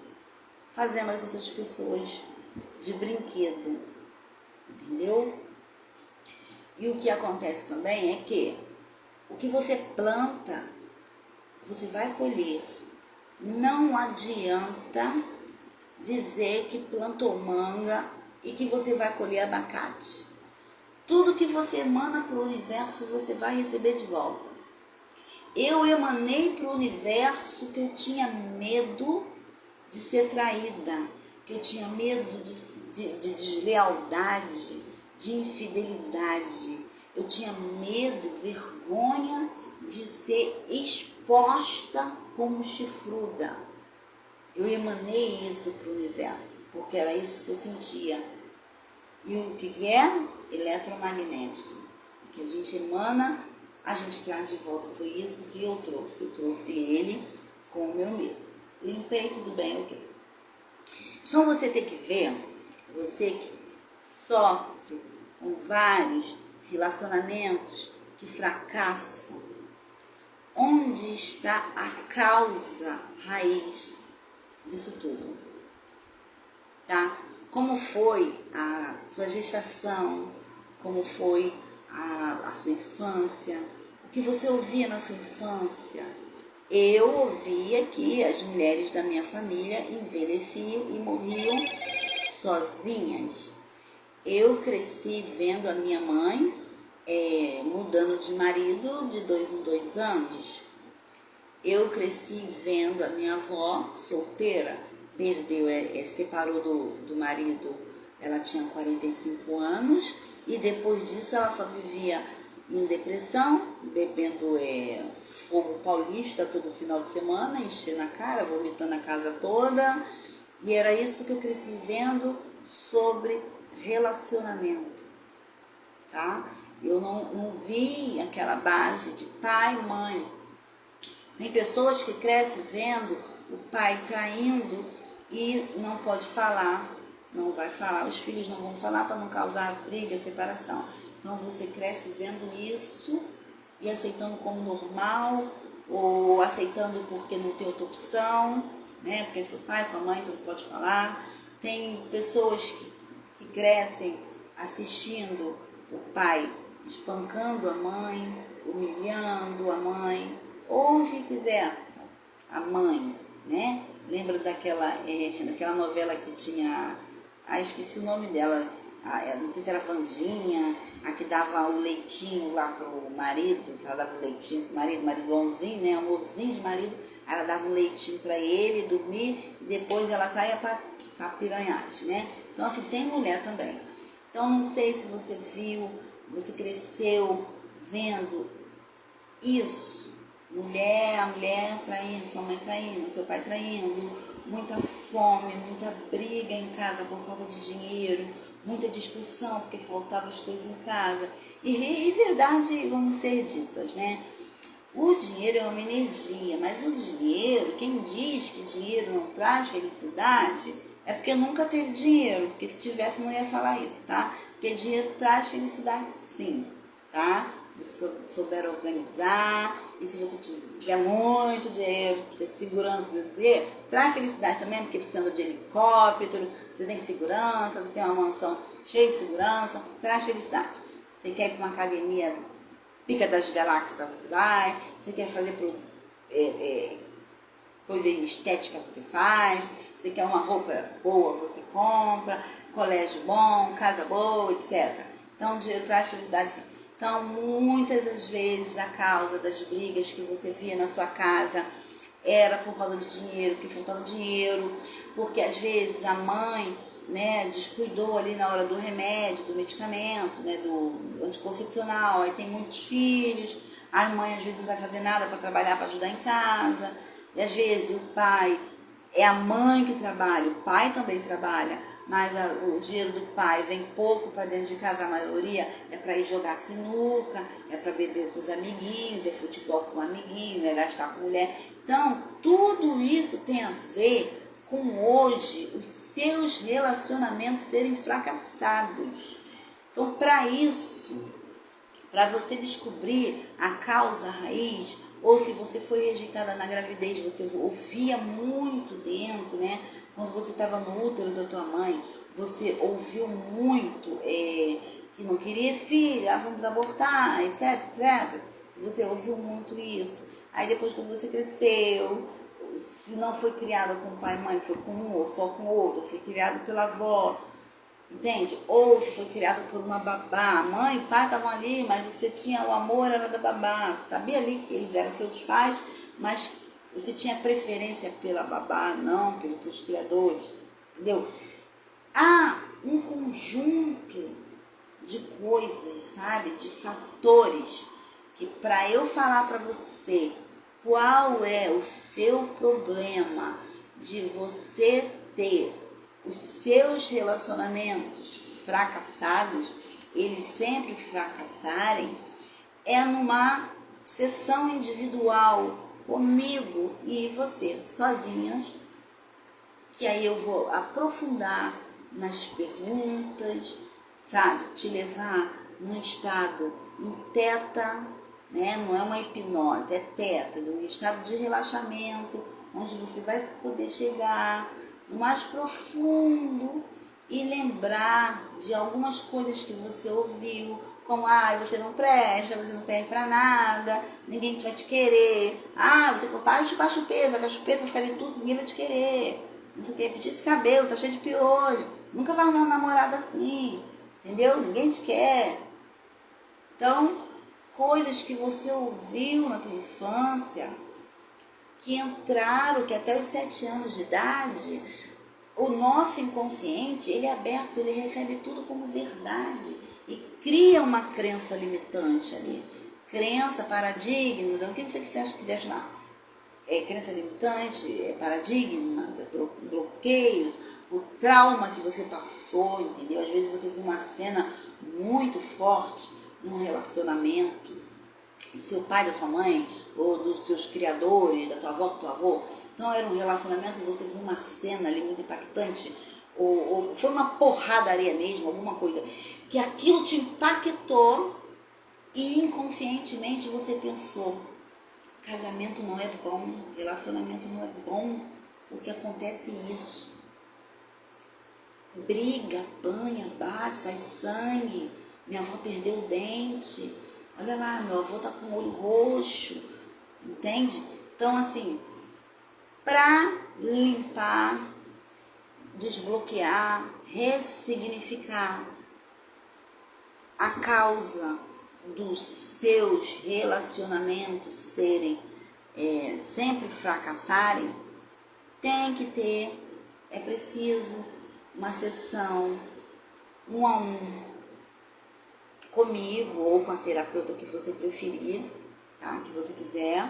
fazendo as outras pessoas de brinquedo, entendeu? E o que acontece também é que o que você planta, você vai colher. Não adianta dizer que plantou manga e que você vai colher abacate. Tudo que você emana para o universo, você vai receber de volta. Eu emanei para o universo que eu tinha medo de ser traída, que eu tinha medo de deslealdade, de infidelidade. Eu tinha medo, vergonha de ser exposta como chifruda. Eu emanei isso para o universo, porque era isso que eu sentia. E o que é? Eletromagnético. O que a gente emana, a gente traz de volta. Foi isso que eu trouxe. Eu trouxe ele com o meu medo. Limpei, tudo bem, ok. Então você tem que ver, você que sofre com vários relacionamentos que fracassam, onde está a causa raiz disso tudo, tá? Como foi a sua gestação, como foi a sua infância, o que você ouvia na sua infância. Eu ouvia que as mulheres da minha família envelheciam e morriam sozinhas. Eu cresci vendo a minha mãe mudando de marido de 2 em 2 anos. Eu cresci vendo a minha avó solteira, perdeu, separou do marido, ela tinha 45 anos e depois disso ela só vivia em depressão, bebendo fogo paulista todo final de semana, enchendo a cara, vomitando a casa toda. E era isso que eu cresci vendo sobre relacionamento, tá? Eu não vi aquela base de pai e mãe. Tem pessoas que crescem vendo o pai traindo e não pode falar, não vai falar, os filhos não vão falar para não causar briga, separação. Então você cresce vendo isso e aceitando como normal, ou aceitando porque não tem outra opção, né? Porque seu pai, sua mãe, tu não pode falar. Tem pessoas que crescem assistindo o pai espancando a mãe, humilhando a mãe, ou vice-versa, a mãe, né? Lembra daquela novela que tinha, esqueci o nome dela, não sei se era Vandinha, a que dava o leitinho lá pro marido, que ela dava o leitinho pro marido bonzinho, né? Amorzinho de marido, ela dava um leitinho para ele dormir, e depois ela saía para piranhagem, né? Então assim, tem mulher também. Então não sei se você viu, você cresceu vendo isso. A mulher traindo, sua mãe traindo, seu pai traindo, muita fome, muita briga em casa por causa de dinheiro, muita discussão porque faltavam as coisas em casa. E verdade, vamos ser ditas, né? O dinheiro é uma energia, mas o dinheiro, quem diz que dinheiro não traz felicidade, é porque nunca teve dinheiro, porque se tivesse não ia falar isso, tá? Porque dinheiro traz felicidade sim, tá? se você souber organizar, e se você tiver muito dinheiro, precisa de segurança, traz felicidade também, porque você anda de helicóptero, você tem segurança, você tem uma mansão cheia de segurança, traz felicidade. Você quer ir para uma academia pica das galáxias, você vai. Você quer fazer coisa estética, você faz. Você quer uma roupa boa, você compra. Colégio bom, casa boa, etc. Então, o dinheiro traz felicidade, sim. Então, muitas das vezes, a causa das brigas que você via na sua casa era por causa de dinheiro, porque faltava dinheiro, porque às vezes a mãe, né, descuidou ali na hora do remédio, do medicamento, né, do anticoncepcional, aí tem muitos filhos, a mãe às vezes não vai fazer nada para trabalhar, para ajudar em casa, e às vezes o pai, é a mãe que trabalha, o pai também trabalha, mas o dinheiro do pai vem pouco para dentro de casa, a maioria é para ir jogar sinuca, é para beber com os amiguinhos, é futebol com o amiguinho, é gastar com mulher. Então, tudo isso tem a ver com hoje os seus relacionamentos serem fracassados. Então, para isso, para você descobrir a causa raiz, ou se você foi rejeitada na gravidez, você ouvia muito dentro, né? Quando você estava no útero da tua mãe, você ouviu muito que não queria esse filho, vamos abortar, etc, etc. Você ouviu muito isso. Aí depois, quando você cresceu, se não foi criado com o pai e mãe, foi com um ou só com outro, foi criado pela avó, entende? Ou se foi criado por uma babá, a mãe e o pai estavam ali, mas você tinha, o amor era da babá, você sabia ali que eles eram seus pais, mas você tinha preferência pela babá, não pelos seus criadores, entendeu? Há um conjunto de coisas, sabe, de fatores, que para eu falar para você qual é o seu problema de você ter os seus relacionamentos fracassados, eles sempre fracassarem, é numa sessão individual comigo e você, sozinhas, que aí eu vou aprofundar nas perguntas, sabe, te levar num estado em teta, né? Não é uma hipnose, é teta, de um estado de relaxamento, onde você vai poder chegar no mais profundo e lembrar de algumas coisas que você ouviu, como, você não presta, você não serve pra nada, ninguém vai te querer, você para de chupar chupeta, vai chupeta, vai ficar em tudo, ninguém vai te querer, não sei o que, pedir esse cabelo, tá cheio de piolho, nunca vai arrumar um namorado assim, entendeu? Ninguém te quer. Então, coisas que você ouviu na tua infância, que entraram, que até os 7 anos de idade, o nosso inconsciente, ele é aberto, ele recebe tudo como verdade e cria uma crença limitante ali. Crença, paradigma, então, o que você quiser chamar? Crença limitante, paradigmas, bloqueios, o trauma que você passou, entendeu? Às vezes você viu uma cena muito forte num relacionamento do seu pai, da sua mãe, ou dos seus criadores, da tua avó, do teu avô. Então era um relacionamento e você viu uma cena ali muito impactante, ou foi uma porradaria mesmo, alguma coisa, que aquilo te impactou e inconscientemente você pensou, casamento não é bom, relacionamento não é bom, porque acontece isso. Briga, apanha, bate, sai sangue, minha avó perdeu o dente, olha lá, meu avô tá com o olho roxo, entende? Então, assim, para limpar, desbloquear, ressignificar a causa dos seus relacionamentos serem sempre fracassarem, tem que ter, é preciso uma sessão 1 a 1 comigo ou com a terapeuta que você preferir, tá? Que você quiser,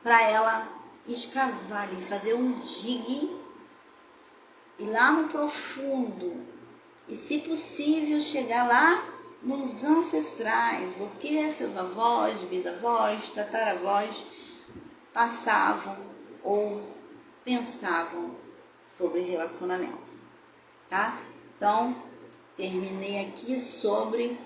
para ela escavar ali, fazer um digue, ir lá no profundo e, se possível, chegar lá nos ancestrais, o que seus avós, bisavós, tataravós passavam ou pensavam sobre relacionamento, tá? Então, terminei aqui sobre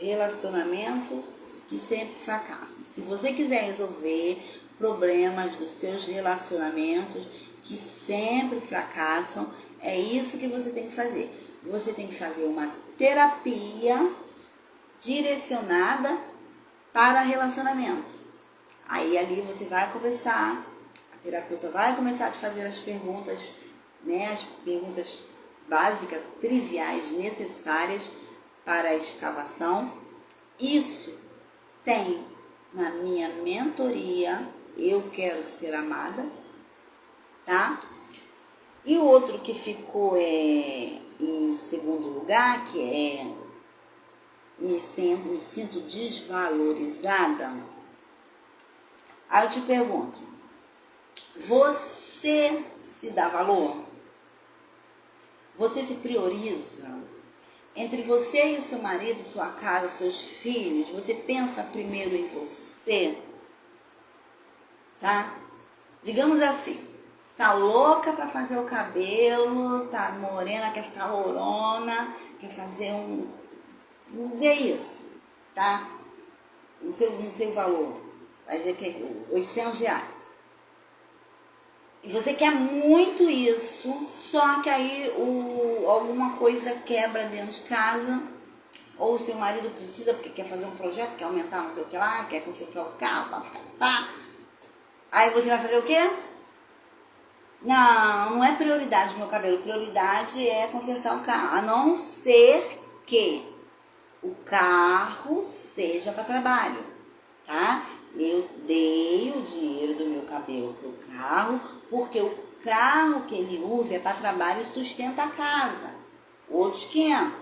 relacionamentos que sempre fracassam. Se você quiser resolver problemas dos seus relacionamentos que sempre fracassam, é isso que você tem que fazer. Você tem que fazer uma terapia direcionada para relacionamento. Aí ali você vai conversar, a terapeuta vai começar a te fazer as perguntas, né, as perguntas básicas, triviais, necessárias para a escavação. Isso tem na minha mentoria Eu Quero Ser Amada, tá? E o outro que ficou em segundo lugar, que é me sinto desvalorizada. Aí eu te pergunto, você se dá valor? Você se prioriza? Entre você e o seu marido, sua casa, seus filhos, você pensa primeiro em você? Tá? Digamos assim, tá louca para fazer o cabelo, tá morena, quer ficar lourona, quer fazer vamos dizer isso, tá? No seu valor, vai dizer que é R$800. E você quer muito isso, só que aí alguma coisa quebra dentro de casa, ou o seu marido precisa porque quer fazer um projeto, quer aumentar não sei o que lá, quer consertar o carro, pá. Aí você vai fazer o quê? Não é prioridade o meu cabelo, prioridade é consertar o carro, a não ser que o carro seja para trabalho, tá? Eu dei o dinheiro do meu cabelo pro carro, porque o carro que ele usa é para trabalho e sustenta a casa. Outros 500.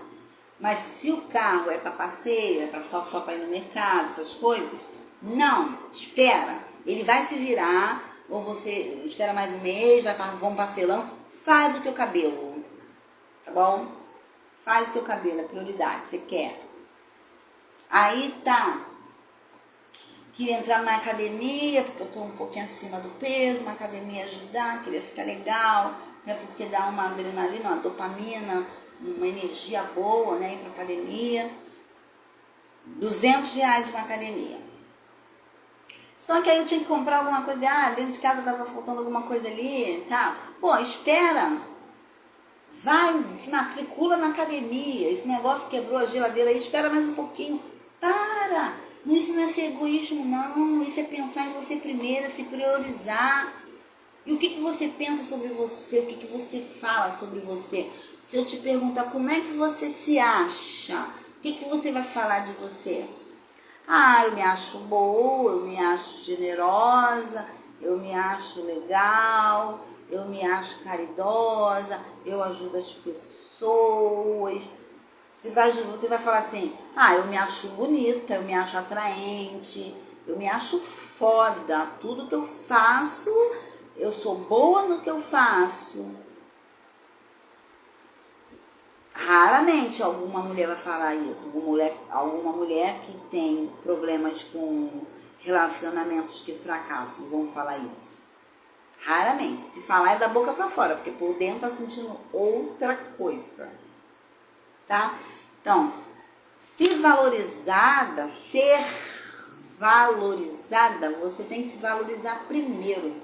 Mas se o carro é para passeio, é só para ir no mercado, essas coisas, não, espera. Ele vai se virar, ou você espera mais um mês, vão parcelando, faz o teu cabelo, tá bom? Faz o teu cabelo, é prioridade, você quer. Aí tá, queria entrar numa academia, porque eu tô um pouquinho acima do peso, uma academia ajudar, queria ficar legal, né, porque dá uma adrenalina, uma dopamina, uma energia boa, né, ir pra academia. R$200 uma academia. Só que aí eu tinha que comprar alguma coisa, dentro de casa tava faltando alguma coisa ali, tá? Pô, espera, vai, se matricula na academia, esse negócio quebrou a geladeira aí, espera mais um pouquinho, para, isso não é ser egoísmo não, isso é pensar em você primeiro, é se priorizar. E o que você pensa sobre você, o que você fala sobre você? Se eu te perguntar como é que você se acha, o que você vai falar de você? Eu me acho boa, eu me acho generosa, eu me acho legal, eu me acho caridosa, eu ajudo as pessoas. Você vai falar assim, eu me acho bonita, eu me acho atraente, eu me acho foda, tudo que eu faço, eu sou boa no que eu faço. Raramente alguma mulher vai falar isso, alguma mulher que tem problemas com relacionamentos que fracassam vão falar isso. Raramente. Se falar é da boca pra fora, porque por dentro tá sentindo outra coisa. Tá? Então, ser valorizada, você tem que se valorizar primeiro.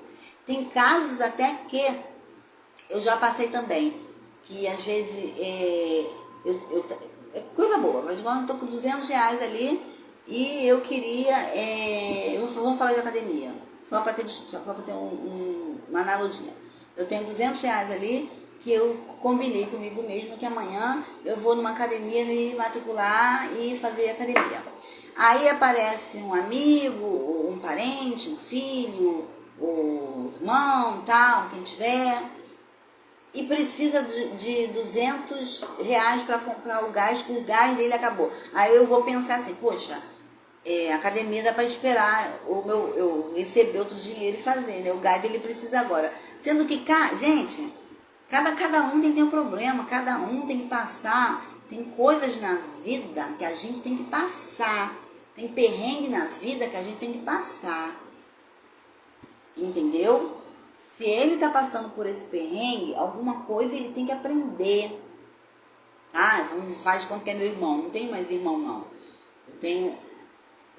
Tem casos até que eu já passei também, que às vezes é coisa boa, mas igual eu tô com R$200 ali e eu queria, vamos falar de academia, só para ter uma analogia. Eu tenho R$200 ali que eu combinei comigo mesmo que amanhã eu vou numa academia me matricular e fazer academia. Aí aparece um amigo, um parente, um filho, o irmão, tal, quem tiver, e precisa de R$200 para comprar o gás, que o gás dele acabou. Aí eu vou pensar assim, poxa, a academia dá para esperar eu receber outro dinheiro e fazer, né? O gás dele precisa agora. Sendo que, gente, cada um tem um problema, cada um tem que passar, tem coisas na vida que a gente tem que passar, tem perrengue na vida que a gente tem que passar, entendeu? Se ele está passando por esse perrengue, alguma coisa ele tem que aprender. Não faz quanto que é meu irmão, não tenho mais irmão não. tenho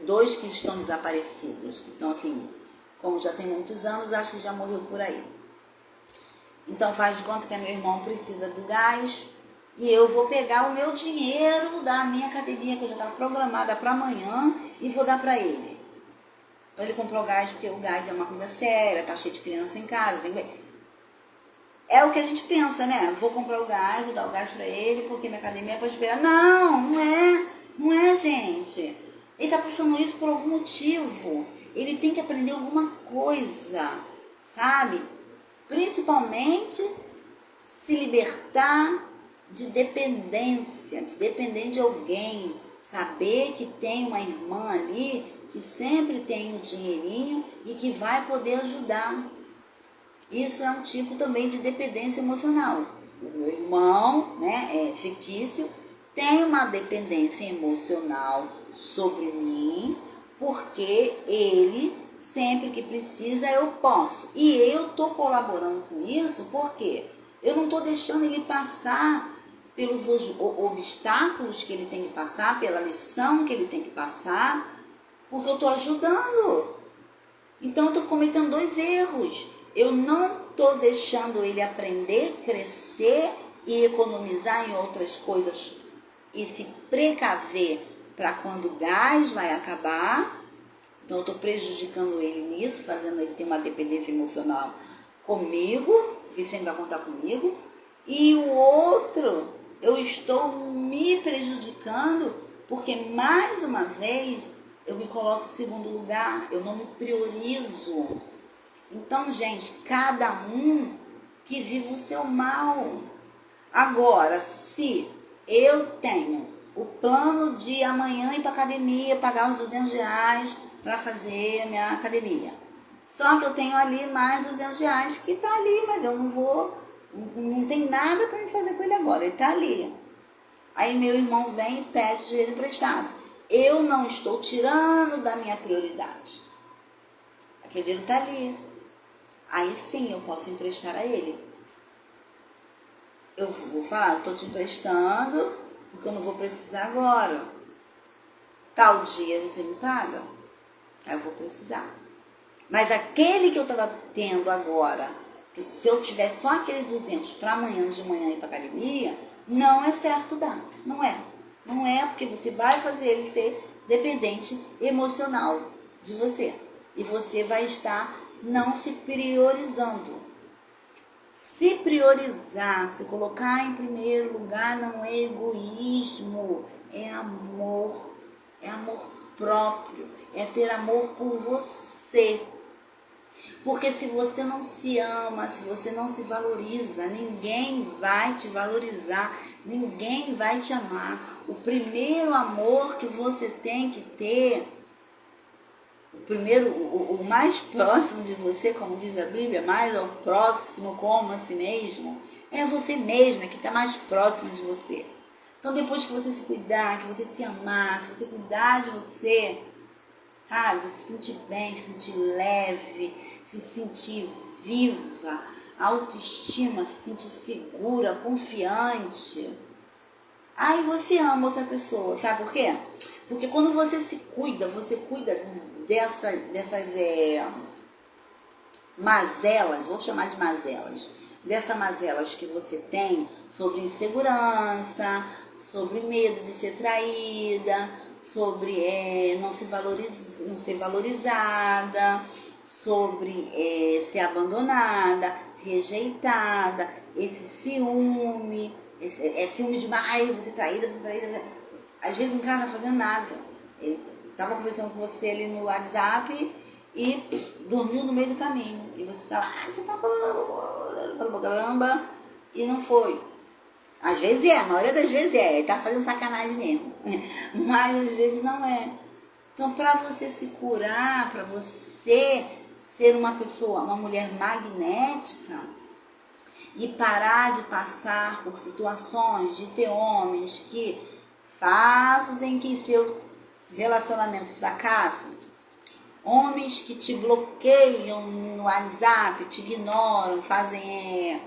2 que estão desaparecidos. Então, assim, como já tem muitos anos, acho que já morreu por aí. Então, faz de conta que meu irmão precisa do gás e eu vou pegar o meu dinheiro da minha academia, que eu já estava programada para amanhã, e vou dar para ele. Para ele comprar o gás, porque o gás é uma coisa séria, tá cheio de criança em casa, tem que ver. É o que a gente pensa, né? Vou comprar o gás, vou dar o gás para ele, porque minha academia pode esperar. Não é, gente. Ele tá passando isso por algum motivo. Ele tem que aprender alguma coisa, sabe? Principalmente se libertar de dependência, de depender de alguém. Saber que tem uma irmã ali que sempre tem um dinheirinho e que vai poder ajudar. Isso é um tipo também de dependência emocional. O meu irmão, né, é fictício, tem uma dependência emocional sobre mim, porque ele, sempre que precisa, eu posso. E eu estou colaborando com isso porque eu não estou deixando ele passar pelos obstáculos que ele tem que passar, pela lição que ele tem que passar, porque eu estou ajudando. Então, eu estou cometendo 2 erros. Eu não estou deixando ele aprender, crescer e economizar em outras coisas e se precaver para quando o gás vai acabar. Então, eu estou prejudicando ele nisso, fazendo ele ter uma dependência emocional comigo, porque sempre vai contar comigo. E o outro, eu estou me prejudicando porque, mais uma vez, eu me coloco em segundo lugar, eu não me priorizo. Então, gente, cada um que vive o seu mal. Agora, se eu tenho o plano de amanhã ir para academia, pagar uns R$200 para fazer a minha academia. Só que eu tenho ali mais R$200 que tá ali, mas eu não vou, não tem nada para me fazer com ele agora, ele tá ali. Aí meu irmão vem e pede dinheiro emprestado. Eu não estou tirando da minha prioridade. Aquele dinheiro tá ali. Aí sim eu posso emprestar a ele. Eu vou falar, estou te emprestando, porque eu não vou precisar agora. Tal dia você me paga? Aí eu vou precisar. Mas aquele que eu estava tendo agora, que se eu tivesse só aquele 200 para amanhã de manhã ir para academia, não é certo dar. Não é. Não é, porque você vai fazer ele ser dependente emocional de você. E você vai estar não se priorizando. Se priorizar, se colocar em primeiro lugar, não é egoísmo, é amor próprio, é ter amor por você. Porque se você não se ama, se você não se valoriza, ninguém vai te valorizar, ninguém vai te amar. O primeiro amor que você tem que ter, o mais próximo de você, como diz a Bíblia, mais ao próximo como a si mesmo, é você mesmo, é que está mais próximo de você. Então, depois que você se cuidar, que você se amar, se você cuidar de você, sabe, se sentir bem, se sentir leve, se sentir viva, autoestima, se sentir segura, confiante, aí você ama outra pessoa, sabe por quê? Porque quando você se cuida, você cuida dessas mazelas, vou chamar de mazelas, dessas mazelas que você tem sobre insegurança, sobre medo de ser traída, sobre não ser valorizada, sobre ser abandonada, rejeitada, esse ciúme, ciúme demais, você traída. Às vezes não está fazendo nada. Ele estava conversando com você ali no WhatsApp e dormiu no meio do caminho. E você está lá, você está caramba, e não foi. Às vezes a maioria das vezes ele tá fazendo sacanagem mesmo. Mas às vezes não é. Então, para você se curar, para você ser uma pessoa, uma mulher magnética e parar de passar por situações de ter homens que fazem que seu relacionamento fracasse, homens que te bloqueiam no WhatsApp, te ignoram, fazem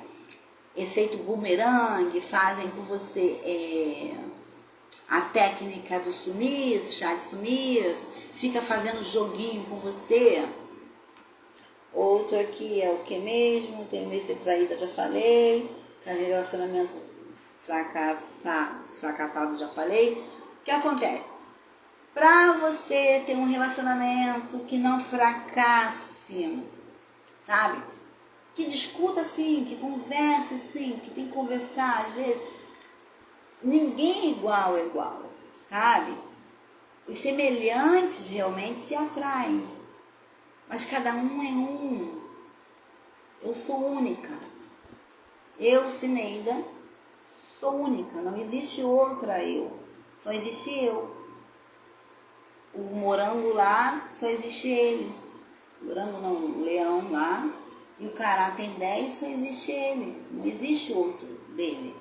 efeito bumerangue, fazem com você a técnica do sumiço, chá de sumiço, fica fazendo joguinho com você. Outro aqui é o que mesmo? Tendência traída, já falei. Relacionamento fracassado, já falei. O que acontece? Para você ter um relacionamento que não fracasse, sabe? Que discuta sim, que converse sim, que tem que conversar, às vezes. Ninguém é igual, sabe? Os semelhantes realmente se atraem, mas cada um é um. Eu sou única. Eu, Cineida, sou única. Não existe outra eu. Só existe eu. O morango lá, só existe ele. Morango não, o leão lá. E o cará tem 10, só existe ele. Não existe outro dele.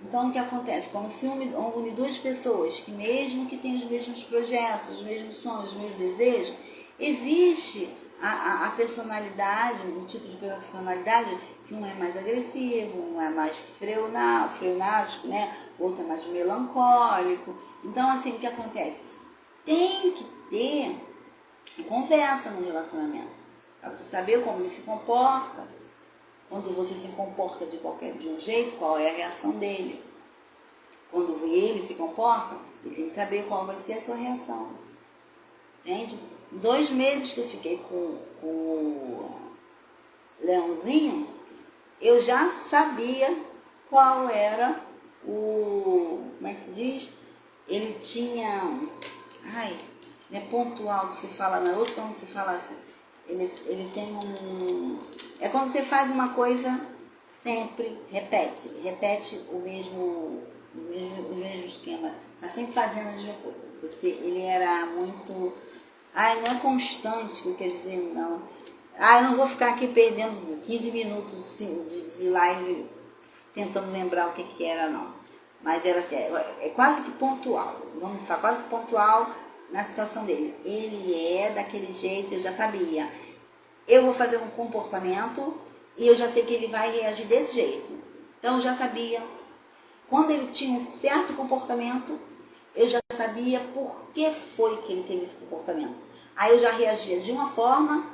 Então, o que acontece? Quando se une duas pessoas que mesmo que tenham os mesmos projetos, os mesmos sonhos, os mesmos desejos, existe a personalidade, um tipo de personalidade que um é mais agressivo, um é mais freunático, né? Outro é mais melancólico. Então, assim, o que acontece? Tem que ter conversa no relacionamento, para você saber como ele se comporta. Quando você se comporta de um jeito, qual é a reação dele? Quando ele se comporta, ele tem que saber qual vai ser a sua reação. Entende? 2 meses que eu fiquei com o Leãozinho, eu já sabia qual era o... Como é que se diz? Ele tinha... Ai, não é pontual que se fala, não é outro como se fala assim. Ele tem um... É quando você faz uma coisa, sempre repete o mesmo esquema. Tá sempre fazendo a mesma coisa. Ele era muito... Ai, não é constante, que eu quero dizer, não. Ai, eu não vou ficar aqui perdendo 15 minutos assim, de live tentando lembrar o que era, não. Mas era assim, é quase que pontual. Vamos falar, quase pontual na situação dele. Ele é daquele jeito, eu já sabia. Eu vou fazer um comportamento e eu já sei que ele vai reagir desse jeito. Então eu já sabia. Quando ele tinha um certo comportamento, eu já sabia por que foi que ele teve esse comportamento. Aí eu já reagia de uma forma,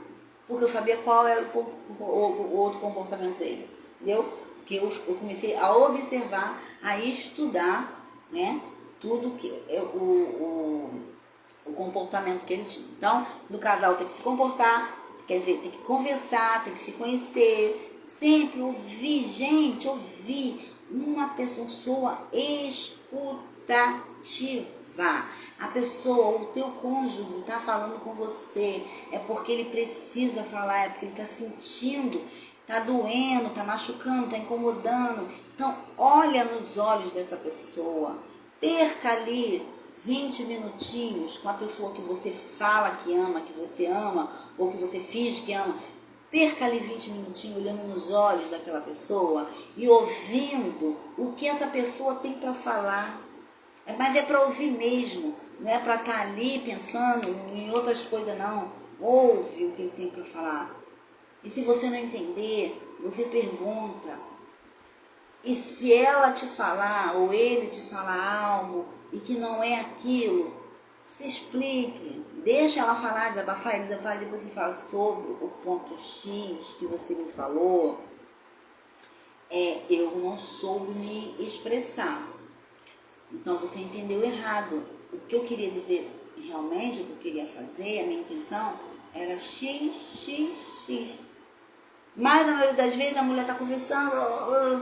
porque eu sabia qual era o outro comportamento dele. Entendeu? Porque eu comecei a observar, a estudar, né, tudo que o comportamento que ele tinha. Então, no casal tem que se comportar, quer dizer, tem que conversar, tem que se conhecer, sempre ouvir, gente, ouvir uma pessoa escutativa. A pessoa, o teu cônjuge está falando com você, é porque ele precisa falar, é porque ele está sentindo, está doendo, está machucando, está incomodando. Então, olha nos olhos dessa pessoa, perca ali 20 minutinhos com a pessoa que você fala que você ama, ou que você finge que ama. Perca ali 20 minutinhos olhando nos olhos daquela pessoa e ouvindo o que essa pessoa tem para falar. Mas é para ouvir mesmo, não é para estar ali pensando em outras coisas, não. Ouve o que ele tem para falar. E se você não entender, você pergunta. E se ela te falar, ou ele te falar algo, e que não é aquilo, se explique. Deixa ela falar, desabafar, e depois você fala sobre o ponto X que você me falou. Eu não soube me expressar. Então você entendeu errado. O que eu queria dizer realmente, o que eu queria fazer, a minha intenção era x. Mas na maioria das vezes a mulher está conversando,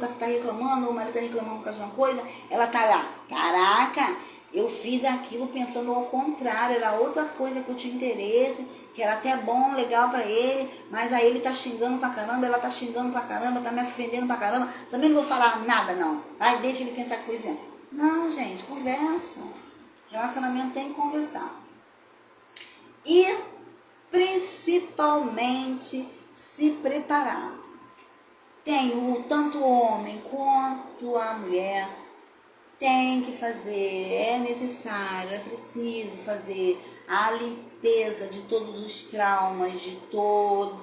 está reclamando, o marido está reclamando por causa de uma coisa, ela está lá, caraca, eu fiz aquilo pensando ao contrário, era outra coisa que eu tinha interesse, que era até bom, legal para ele, mas aí ele está xingando pra caramba, ela está xingando pra caramba, está me ofendendo pra caramba, também não vou falar nada não, aí deixa ele pensar que foi isso mesmo. Não, gente, conversa, relacionamento tem que conversar. E principalmente se preparar. Tanto o homem quanto a mulher tem que fazer, é necessário, é preciso fazer a limpeza de todos os traumas, de todos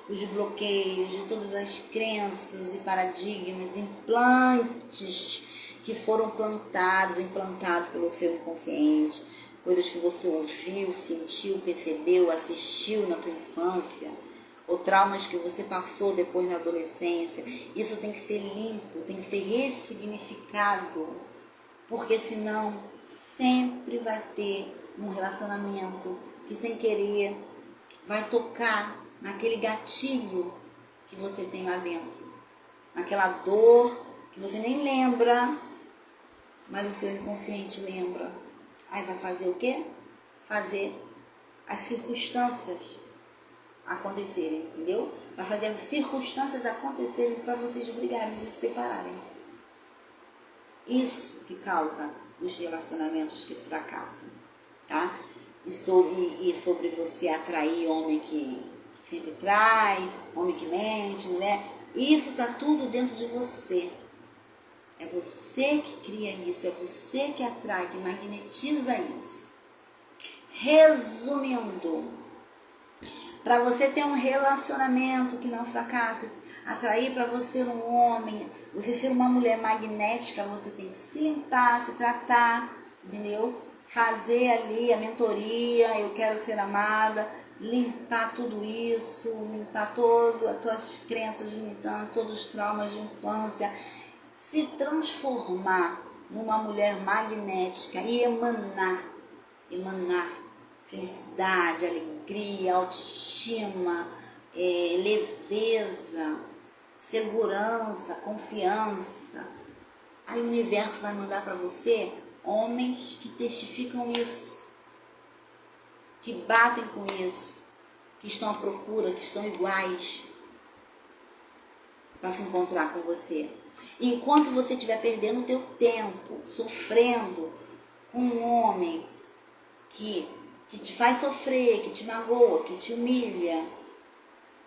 os bloqueios, de todas as crenças e paradigmas, implantes que foram plantados, implantados pelo seu inconsciente, coisas que você ouviu, sentiu, percebeu, assistiu na tua infância, ou traumas que você passou depois na adolescência. Isso tem que ser limpo, tem que ser ressignificado, porque senão sempre vai ter um relacionamento que sem querer vai tocar naquele gatilho que você tem lá dentro, naquela dor que você nem lembra, mas o seu inconsciente lembra. Aí vai fazer o quê? Fazer as circunstâncias acontecerem, entendeu? Vai fazer as circunstâncias acontecerem para vocês brigarem e se separarem. Isso que causa os relacionamentos que fracassam, tá? E sobre você atrair homem que sempre trai, homem que mente, mulher, isso tá tudo dentro de você. É você que cria isso, é você que atrai, que magnetiza isso. Resumindo, para você ter um relacionamento que não fracasse, atrair para você um homem, você ser uma mulher magnética, você tem que se limpar, se tratar, entendeu? Fazer ali a mentoria, eu quero ser amada, limpar tudo isso, limpar todas as tuas crenças limitantes, todos os traumas de infância, se transformar numa mulher magnética e emanar felicidade, alegria, autoestima, leveza, segurança, confiança. Aí o universo vai mandar para você homens que testificam isso, que batem com isso, que estão à procura, que são iguais para se encontrar com você. Enquanto você estiver perdendo o teu tempo, sofrendo com um homem que te faz sofrer, que te magoa, que te humilha,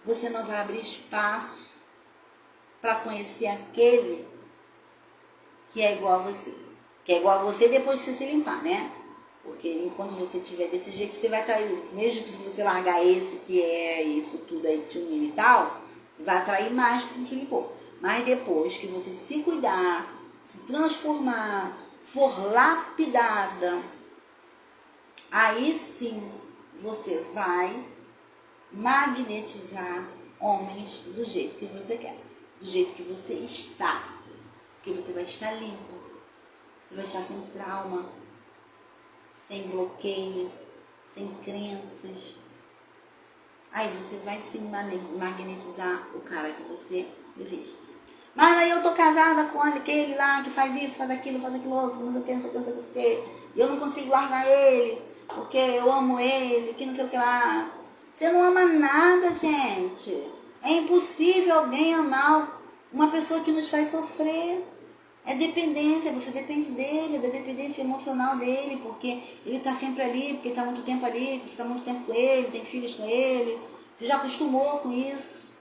você não vai abrir espaço para conhecer aquele que é igual a você. Que é igual a você depois que você se limpar, né? Porque enquanto você estiver desse jeito, você vai atrair, mesmo que você largar esse que é isso tudo aí que te humilha e tal, vai atrair mais que você se limpou. Mas depois que você se cuidar, se transformar, for lapidada, aí sim você vai magnetizar homens do jeito que você quer, do jeito que você está. Porque você vai estar limpo, você vai estar sem trauma, sem bloqueios, sem crenças. Aí você vai sim magnetizar o cara que você deseja. Mas aí eu tô casada com aquele lá que faz isso, faz aquilo outro, não sei o que, não sei o que, não sei o que. E eu não consigo largar ele, porque eu amo ele, que não sei o que lá. Você não ama nada, gente. É impossível alguém amar uma pessoa que nos faz sofrer. É dependência, você depende dele, da dependência emocional dele, porque ele tá sempre ali, porque tá muito tempo ali, você tá muito tempo com ele, tem filhos com ele. Você já acostumou com isso.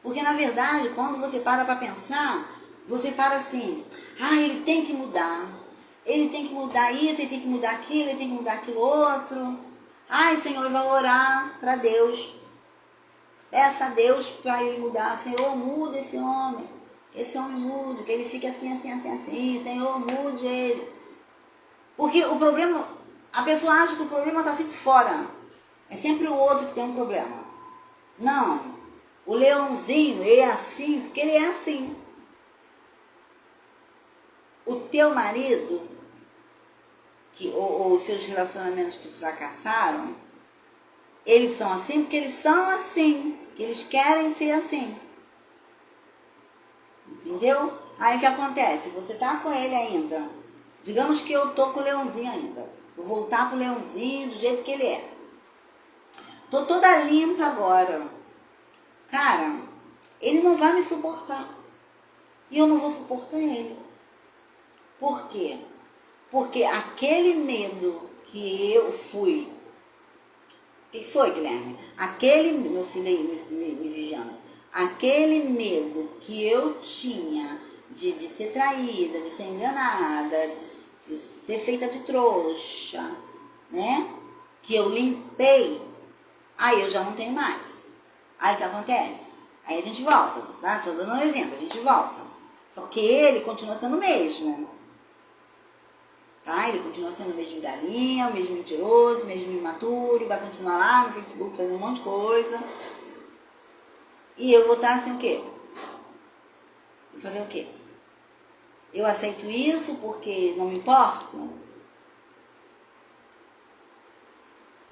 Porque, na verdade, quando você para pensar, você para assim, ele tem que mudar. Ele tem que mudar isso, ele tem que mudar aquilo, ele tem que mudar aquilo outro. Senhor, vai orar para Deus. Peça a Deus para ele mudar. Senhor, muda esse homem. Esse homem mude, que ele fique assim, assim, assim, assim. Senhor, mude ele. Porque o problema, a pessoa acha que o problema está sempre fora. É sempre o outro que tem um problema. Não. O leãozinho, ele é assim porque ele é assim. O teu marido, ou os seus relacionamentos que fracassaram, eles são assim porque eles são assim. Que eles querem ser assim. Entendeu? Aí o que acontece? Você tá com ele ainda. Digamos que eu tô com o leãozinho ainda. Vou voltar pro leãozinho do jeito que ele é. Tô toda limpa agora. Cara, ele não vai me suportar. E eu não vou suportar ele. Por quê? Porque aquele medo que eu fui... O que foi, Guilherme? Aquele... Meu filho aí me vigiando. Aquele medo que eu tinha de ser traída, de ser enganada, de ser feita de trouxa, né? Que eu limpei, aí eu já não tenho mais. Aí o que acontece? Aí a gente volta, tá? Tô dando um exemplo, a gente volta. Só que ele continua sendo o mesmo. Tá? Ele continua sendo o mesmo galinha, o mesmo mentiroso, o mesmo imaturo, vai continuar lá no Facebook fazendo um monte de coisa. E eu vou estar assim o quê? Vou fazer o quê? Eu aceito isso porque não me importo?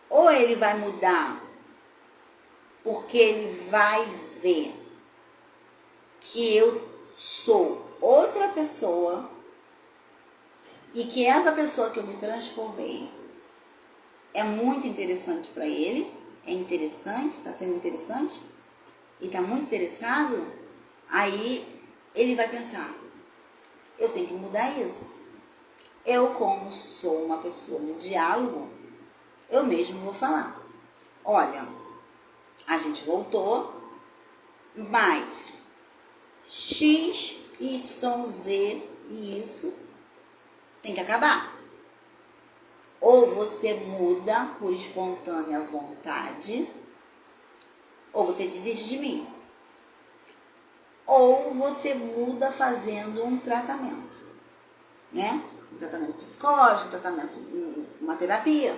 Ou ele vai mudar porque ele vai ver que eu sou outra pessoa e que essa pessoa que eu me transformei é muito interessante para ele, é interessante, está sendo interessante e está muito interessado, aí ele vai pensar, eu tenho que mudar isso. Eu, como sou uma pessoa de diálogo, eu mesmo vou falar, olha, a gente voltou, mas X, Y, Z e isso tem que acabar. Ou você muda por espontânea vontade, ou você desiste de mim. Ou você muda fazendo um tratamento, né? Um tratamento psicológico, um tratamento, uma terapia.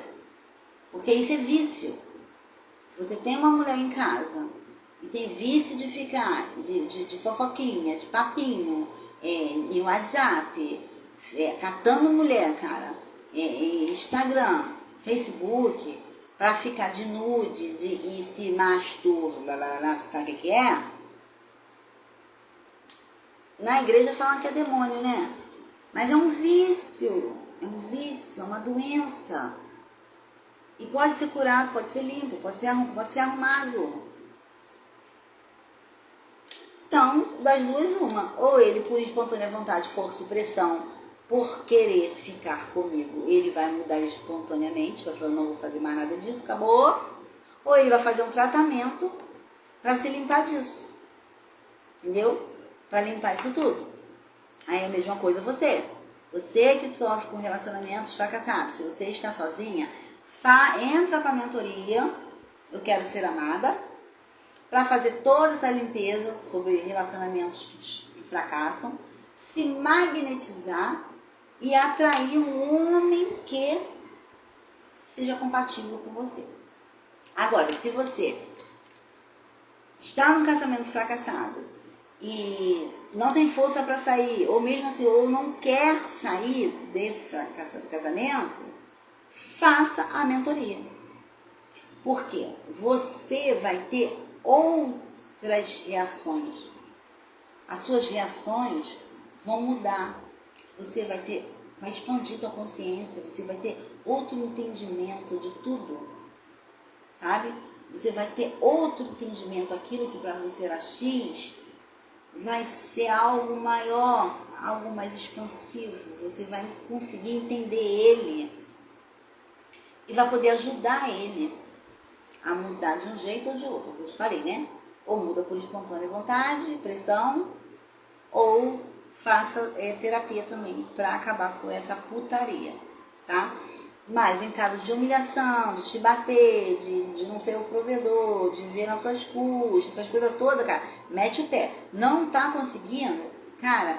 Porque isso é vício. Se você tem uma mulher em casa e tem vício de ficar, de fofoquinha, de papinho, em WhatsApp, catando mulher, cara, Instagram, Facebook, pra ficar de nudes e se masturba, sabe o que é? Na igreja falam que é demônio, né? Mas é um vício, é uma doença. E pode ser curado, pode ser limpo, pode ser arrumado. Então, das duas, uma. Ou ele, por espontânea vontade, força e pressão, por querer ficar comigo, ele vai mudar espontaneamente, vai falar, não vou fazer mais nada disso, acabou. Ou ele vai fazer um tratamento para se limpar disso. Entendeu? Para limpar isso tudo. Aí é a mesma coisa você. Você que sofre com relacionamentos fracassados, se você está sozinha, entra para a mentoria, eu quero ser amada, para fazer toda essa limpeza sobre relacionamentos que fracassam, se magnetizar e atrair um homem que seja compatível com você. Agora, se você está num casamento fracassado e não tem força para sair, ou mesmo assim, ou não quer sair desse casamento, faça a mentoria. Porque você vai ter outras reações. As suas reações vão mudar. Você vai expandir sua consciência, você vai ter outro entendimento de tudo, sabe? Você vai ter outro entendimento, aquilo que para você era X, vai ser algo maior, algo mais expansivo. Você vai conseguir entender ele e vai poder ajudar ele a mudar de um jeito ou de outro, como eu te falei, né? Ou muda por espontânea vontade, pressão, ou faça terapia também para acabar com essa putaria, tá? Mas em caso de humilhação, de te bater, de não ser o provedor, de viver nas suas custas, essas coisas todas, cara, mete o pé. Não tá conseguindo? Cara,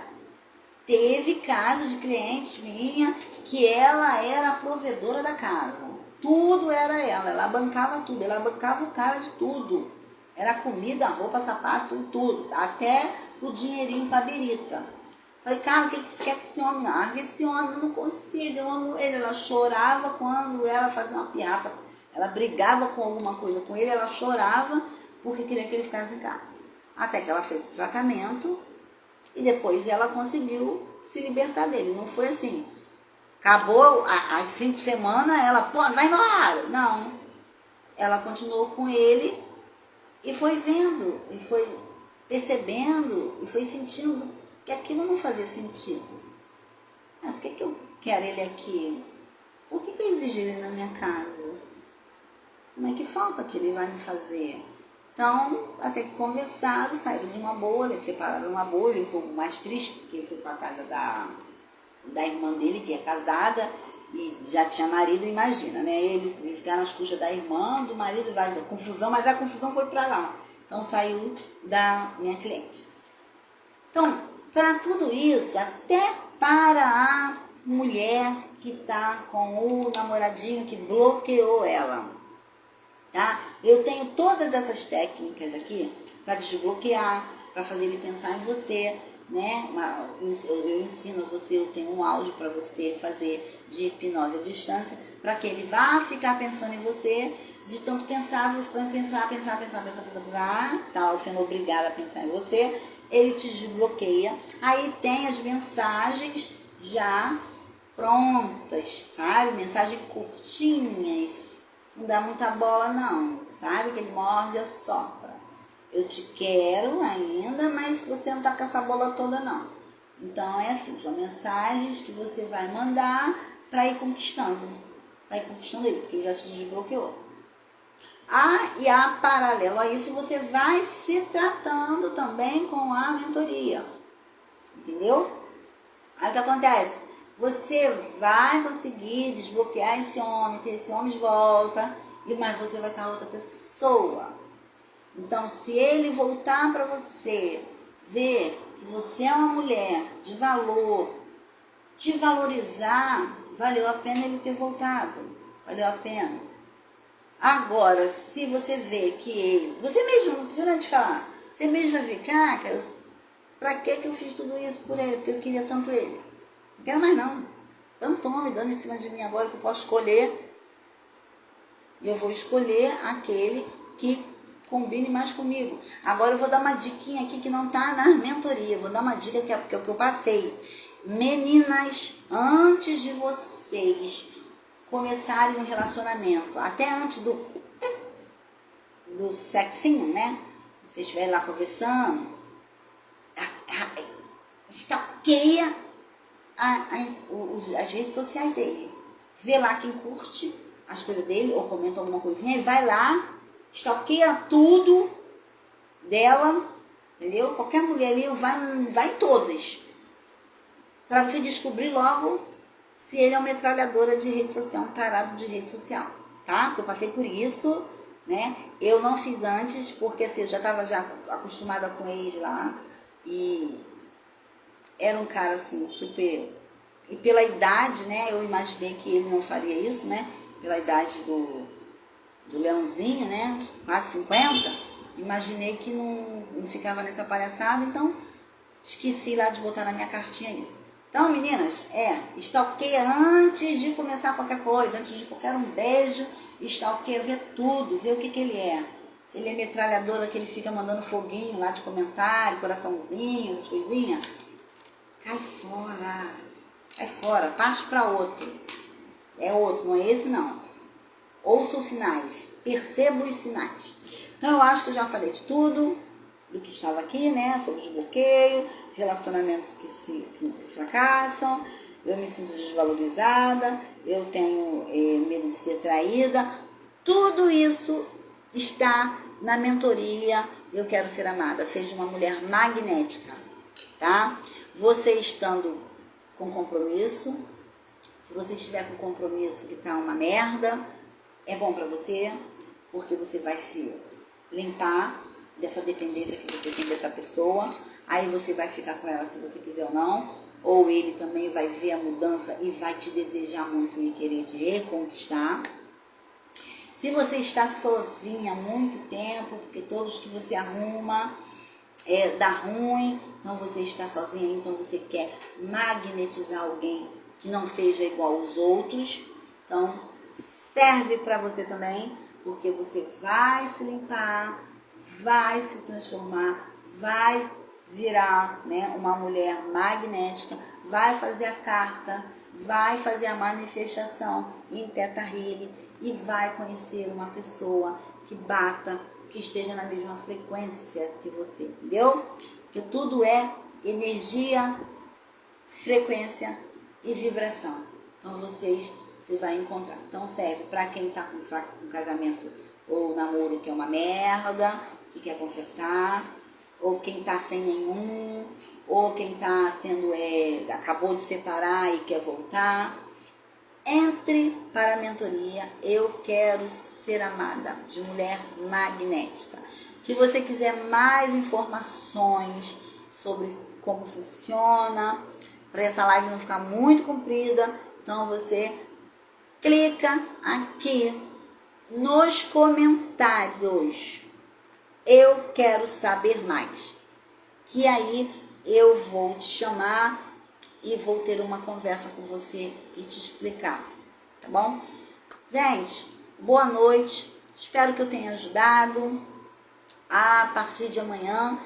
teve casos de clientes minha que ela era a provedora da casa. Tudo era ela bancava tudo, ela bancava o cara de tudo. Era comida, roupa, sapato, tudo. Até o dinheirinho pra birita. Falei, cara, o que você quer que esse homem largue? Esse homem não consigo, eu amo ele. Ela chorava quando ela fazia uma piafa. Ela brigava com alguma coisa com ele, ela chorava porque queria que ele ficasse em casa. Até que ela fez o tratamento e depois ela conseguiu se libertar dele. Não foi assim, acabou as 5 semanas, ela, pô, vai embora. Não, ela continuou com ele e foi vendo, e foi percebendo, e foi sentindo que aquilo não fazia sentido. Por que eu quero ele aqui? Por que eu exijo ele na minha casa? Como é que falta que ele vai me fazer? Então, até que conversaram, saíram de uma boa, eles separaram uma boa, ele um pouco mais triste, porque ele foi para a casa da irmã dele, que é casada, e já tinha marido, imagina, né? Ele ficar nas custas da irmã, do marido, vai dar confusão, mas a confusão foi para lá. Então, saiu da minha cliente. Então, Para tudo isso, até para a mulher que está com o namoradinho que bloqueou ela, tá? Eu tenho todas essas técnicas aqui para desbloquear, para fazer ele pensar em você, né? Eu ensino você, eu tenho um áudio para você fazer de hipnose à distância, para que ele vá ficar pensando em você, de tanto pensar, você pode pensar, tá, sendo obrigado a pensar em você, ele te desbloqueia. Aí tem as mensagens já prontas, sabe? Mensagens curtinhas, não dá muita bola não, sabe? Que ele morde e assopra. Eu te quero ainda, mas você não tá com essa bola toda não. Então é assim, são mensagens que você vai mandar para ir conquistando. Vai conquistando ele, porque ele já te desbloqueou. E a paralelo a isso, você vai se tratando também com a mentoria. Entendeu? Aí o que acontece? Você vai conseguir desbloquear esse homem, ter esse homem de volta, mas você vai estar outra pessoa. Então, se ele voltar para você, ver que você é uma mulher de valor, te valorizar, valeu a pena ele ter voltado. Valeu a pena. Agora, se você vê que ele... Você mesmo, não precisa te falar. Você mesmo vai ver, cara, pra que eu fiz tudo isso por ele? Porque eu queria tanto ele. Não quero mais não. Tanto homem dando em cima de mim agora que eu posso escolher. E eu vou escolher aquele que combine mais comigo. Agora eu vou dar uma diquinha aqui que não tá na mentoria. Eu vou dar uma dica que é o que eu passei. Meninas, antes de vocês começarem um relacionamento, até antes do sexinho, né? Se vocês estiverem lá conversando, stalkeia as redes sociais dele. Vê lá quem curte as coisas dele ou comenta alguma coisinha e vai lá, stalkeia tudo dela, entendeu? Qualquer mulher ali vai em todas. Para você descobrir logo se ele é uma metralhadora de rede social, um tarado de rede social, tá? Porque eu passei por isso, né? Eu não fiz antes, porque assim, eu já estava acostumada com eles lá e era um cara assim, super... E pela idade, né, eu imaginei que ele não faria isso, né? Pela idade do Leãozinho, né? Quase 50, imaginei que não ficava nessa palhaçada, então esqueci lá de botar na minha cartinha isso. Então, meninas, stalkeia antes de começar qualquer coisa, antes de qualquer um beijo, stalkeia, vê tudo, vê o que ele é. Se ele é metralhadora, que ele fica mandando foguinho lá de comentário, coraçãozinho, essas coisinhas, cai fora, parte para outro. É outro, não é esse não. Ouça os sinais, perceba os sinais. Então, eu acho que eu já falei de tudo, do que estava aqui, né, sobre desbloqueio, relacionamentos que fracassam, eu me sinto desvalorizada, eu tenho medo de ser traída. Tudo isso está na mentoria Eu Quero Ser Amada. Seja uma mulher magnética, tá? Você estando com compromisso, se você estiver com compromisso que tá uma merda, é bom pra você, porque você vai se limpar dessa dependência que você tem dessa pessoa. Aí você vai ficar com ela se você quiser ou não, ou ele também vai ver a mudança e vai te desejar muito e querer te reconquistar. Se você está sozinha há muito tempo, porque todos que você arruma dá ruim, então você está sozinha, então você quer magnetizar alguém que não seja igual aos outros, então serve para você também, porque você vai se limpar, vai se transformar, vai virar, né, uma mulher magnética, vai fazer a carta, vai fazer a manifestação em Theta Healing e vai conhecer uma pessoa que bata, que esteja na mesma frequência que você, entendeu? Porque tudo é energia, frequência e vibração. Então você vai encontrar. Então serve para quem está com casamento ou namoro que é uma merda, que quer consertar, ou quem está sem nenhum, ou quem está acabou de separar e quer voltar. Entre para a mentoria Eu Quero Ser Amada, de mulher magnética. Se você quiser mais informações sobre como funciona, para essa live não ficar muito comprida. Então você clica aqui nos comentários. Eu quero saber mais. Que aí eu vou te chamar e vou ter uma conversa com você e te explicar, tá bom? Gente, boa noite. Espero que eu tenha ajudado. A partir de amanhã,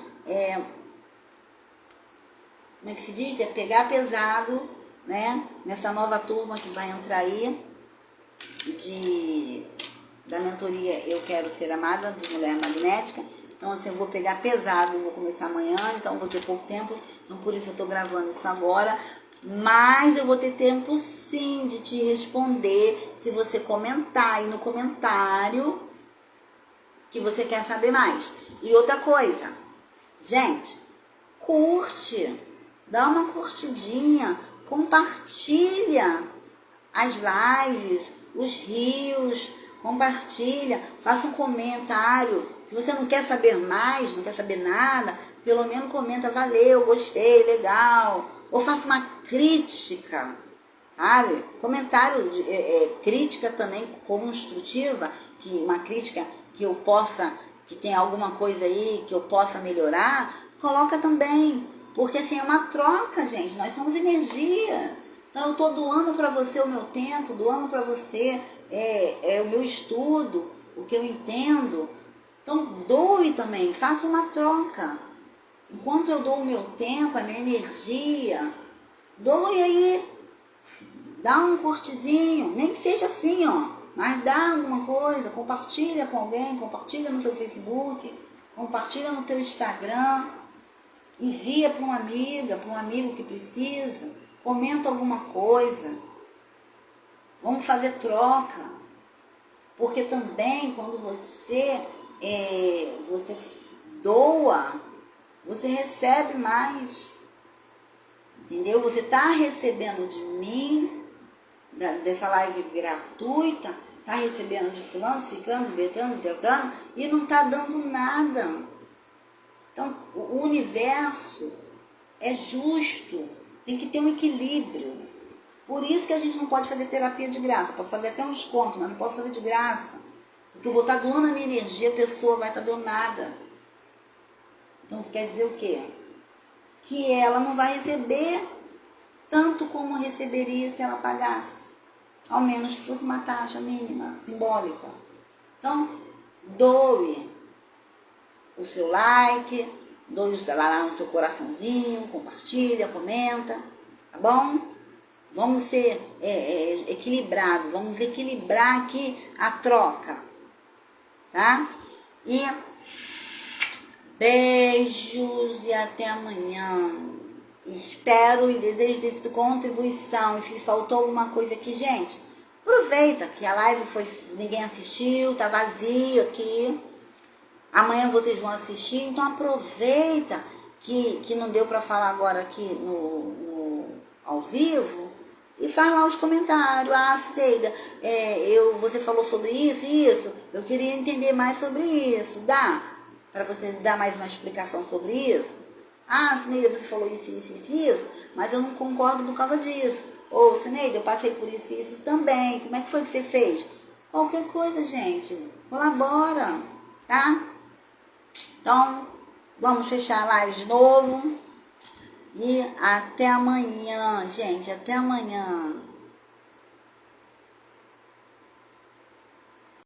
como é que se diz? É pegar pesado, né? Nessa nova turma que vai entrar aí, da mentoria Eu Quero Ser Amada, de Mulher Magnética. Então, assim, eu vou pegar pesado, vou começar amanhã, então vou ter pouco tempo, então por isso eu tô gravando isso agora. Mas eu vou ter tempo, sim, de te responder, se você comentar aí no comentário que você quer saber mais. E outra coisa, gente, curte, dá uma curtidinha, compartilha as lives, os reels, compartilha, faça um comentário. Se você não quer saber mais, não quer saber nada, pelo menos comenta, valeu, gostei, legal. Ou faça uma crítica, sabe? Comentário, crítica também construtiva, que uma crítica que eu possa, que tem alguma coisa aí que eu possa melhorar, coloca também. Porque assim, é uma troca, gente, nós somos energia. Então eu estou doando para você o meu tempo, doando para você o meu estudo, o que eu entendo. Então doe também, faça uma troca. Enquanto eu dou o meu tempo, a minha energia, doe aí, dá um curtizinho, nem que seja assim, ó, mas dá alguma coisa, compartilha com alguém, compartilha no seu Facebook, compartilha no teu Instagram, envia para uma amiga, para um amigo que precisa, comenta alguma coisa, vamos fazer troca, porque também quando você doa, você recebe mais, entendeu? Você está recebendo de mim, dessa live gratuita, está recebendo de fulano, ciclano, betano, deltano, e não está dando nada. Então, o universo é justo, tem que ter um equilíbrio. Por isso que a gente não pode fazer terapia de graça. Posso fazer até um desconto, mas não posso fazer de graça. Porque eu vou estar doando a minha energia, a pessoa vai estar doando nada. Então, quer dizer o quê? Que ela não vai receber tanto como receberia se ela pagasse. Ao menos que fosse uma taxa mínima, simbólica. Então, doe o seu like, doe o lá no seu coraçãozinho, compartilha, comenta, tá bom? Vamos ser equilibrados, vamos equilibrar aqui a troca, tá? E beijos e até amanhã. Espero e desejo ter sido contribuição. E se faltou alguma coisa aqui, gente, aproveita que a live ninguém assistiu, tá vazio aqui. Amanhã vocês vão assistir, então aproveita que não deu para falar agora aqui ao vivo e faz lá os comentários. Ah, Cineida, você falou sobre isso, eu queria entender mais sobre isso. Dá para você dar mais uma explicação sobre isso? Ah, Cineida, você falou isso, mas eu não concordo por causa disso. Ou, Cineida, eu passei por isso também. Como é que foi que você fez? Qualquer coisa, gente, colabora, tá? Então, vamos fechar a live de novo. E até amanhã, gente. Até amanhã.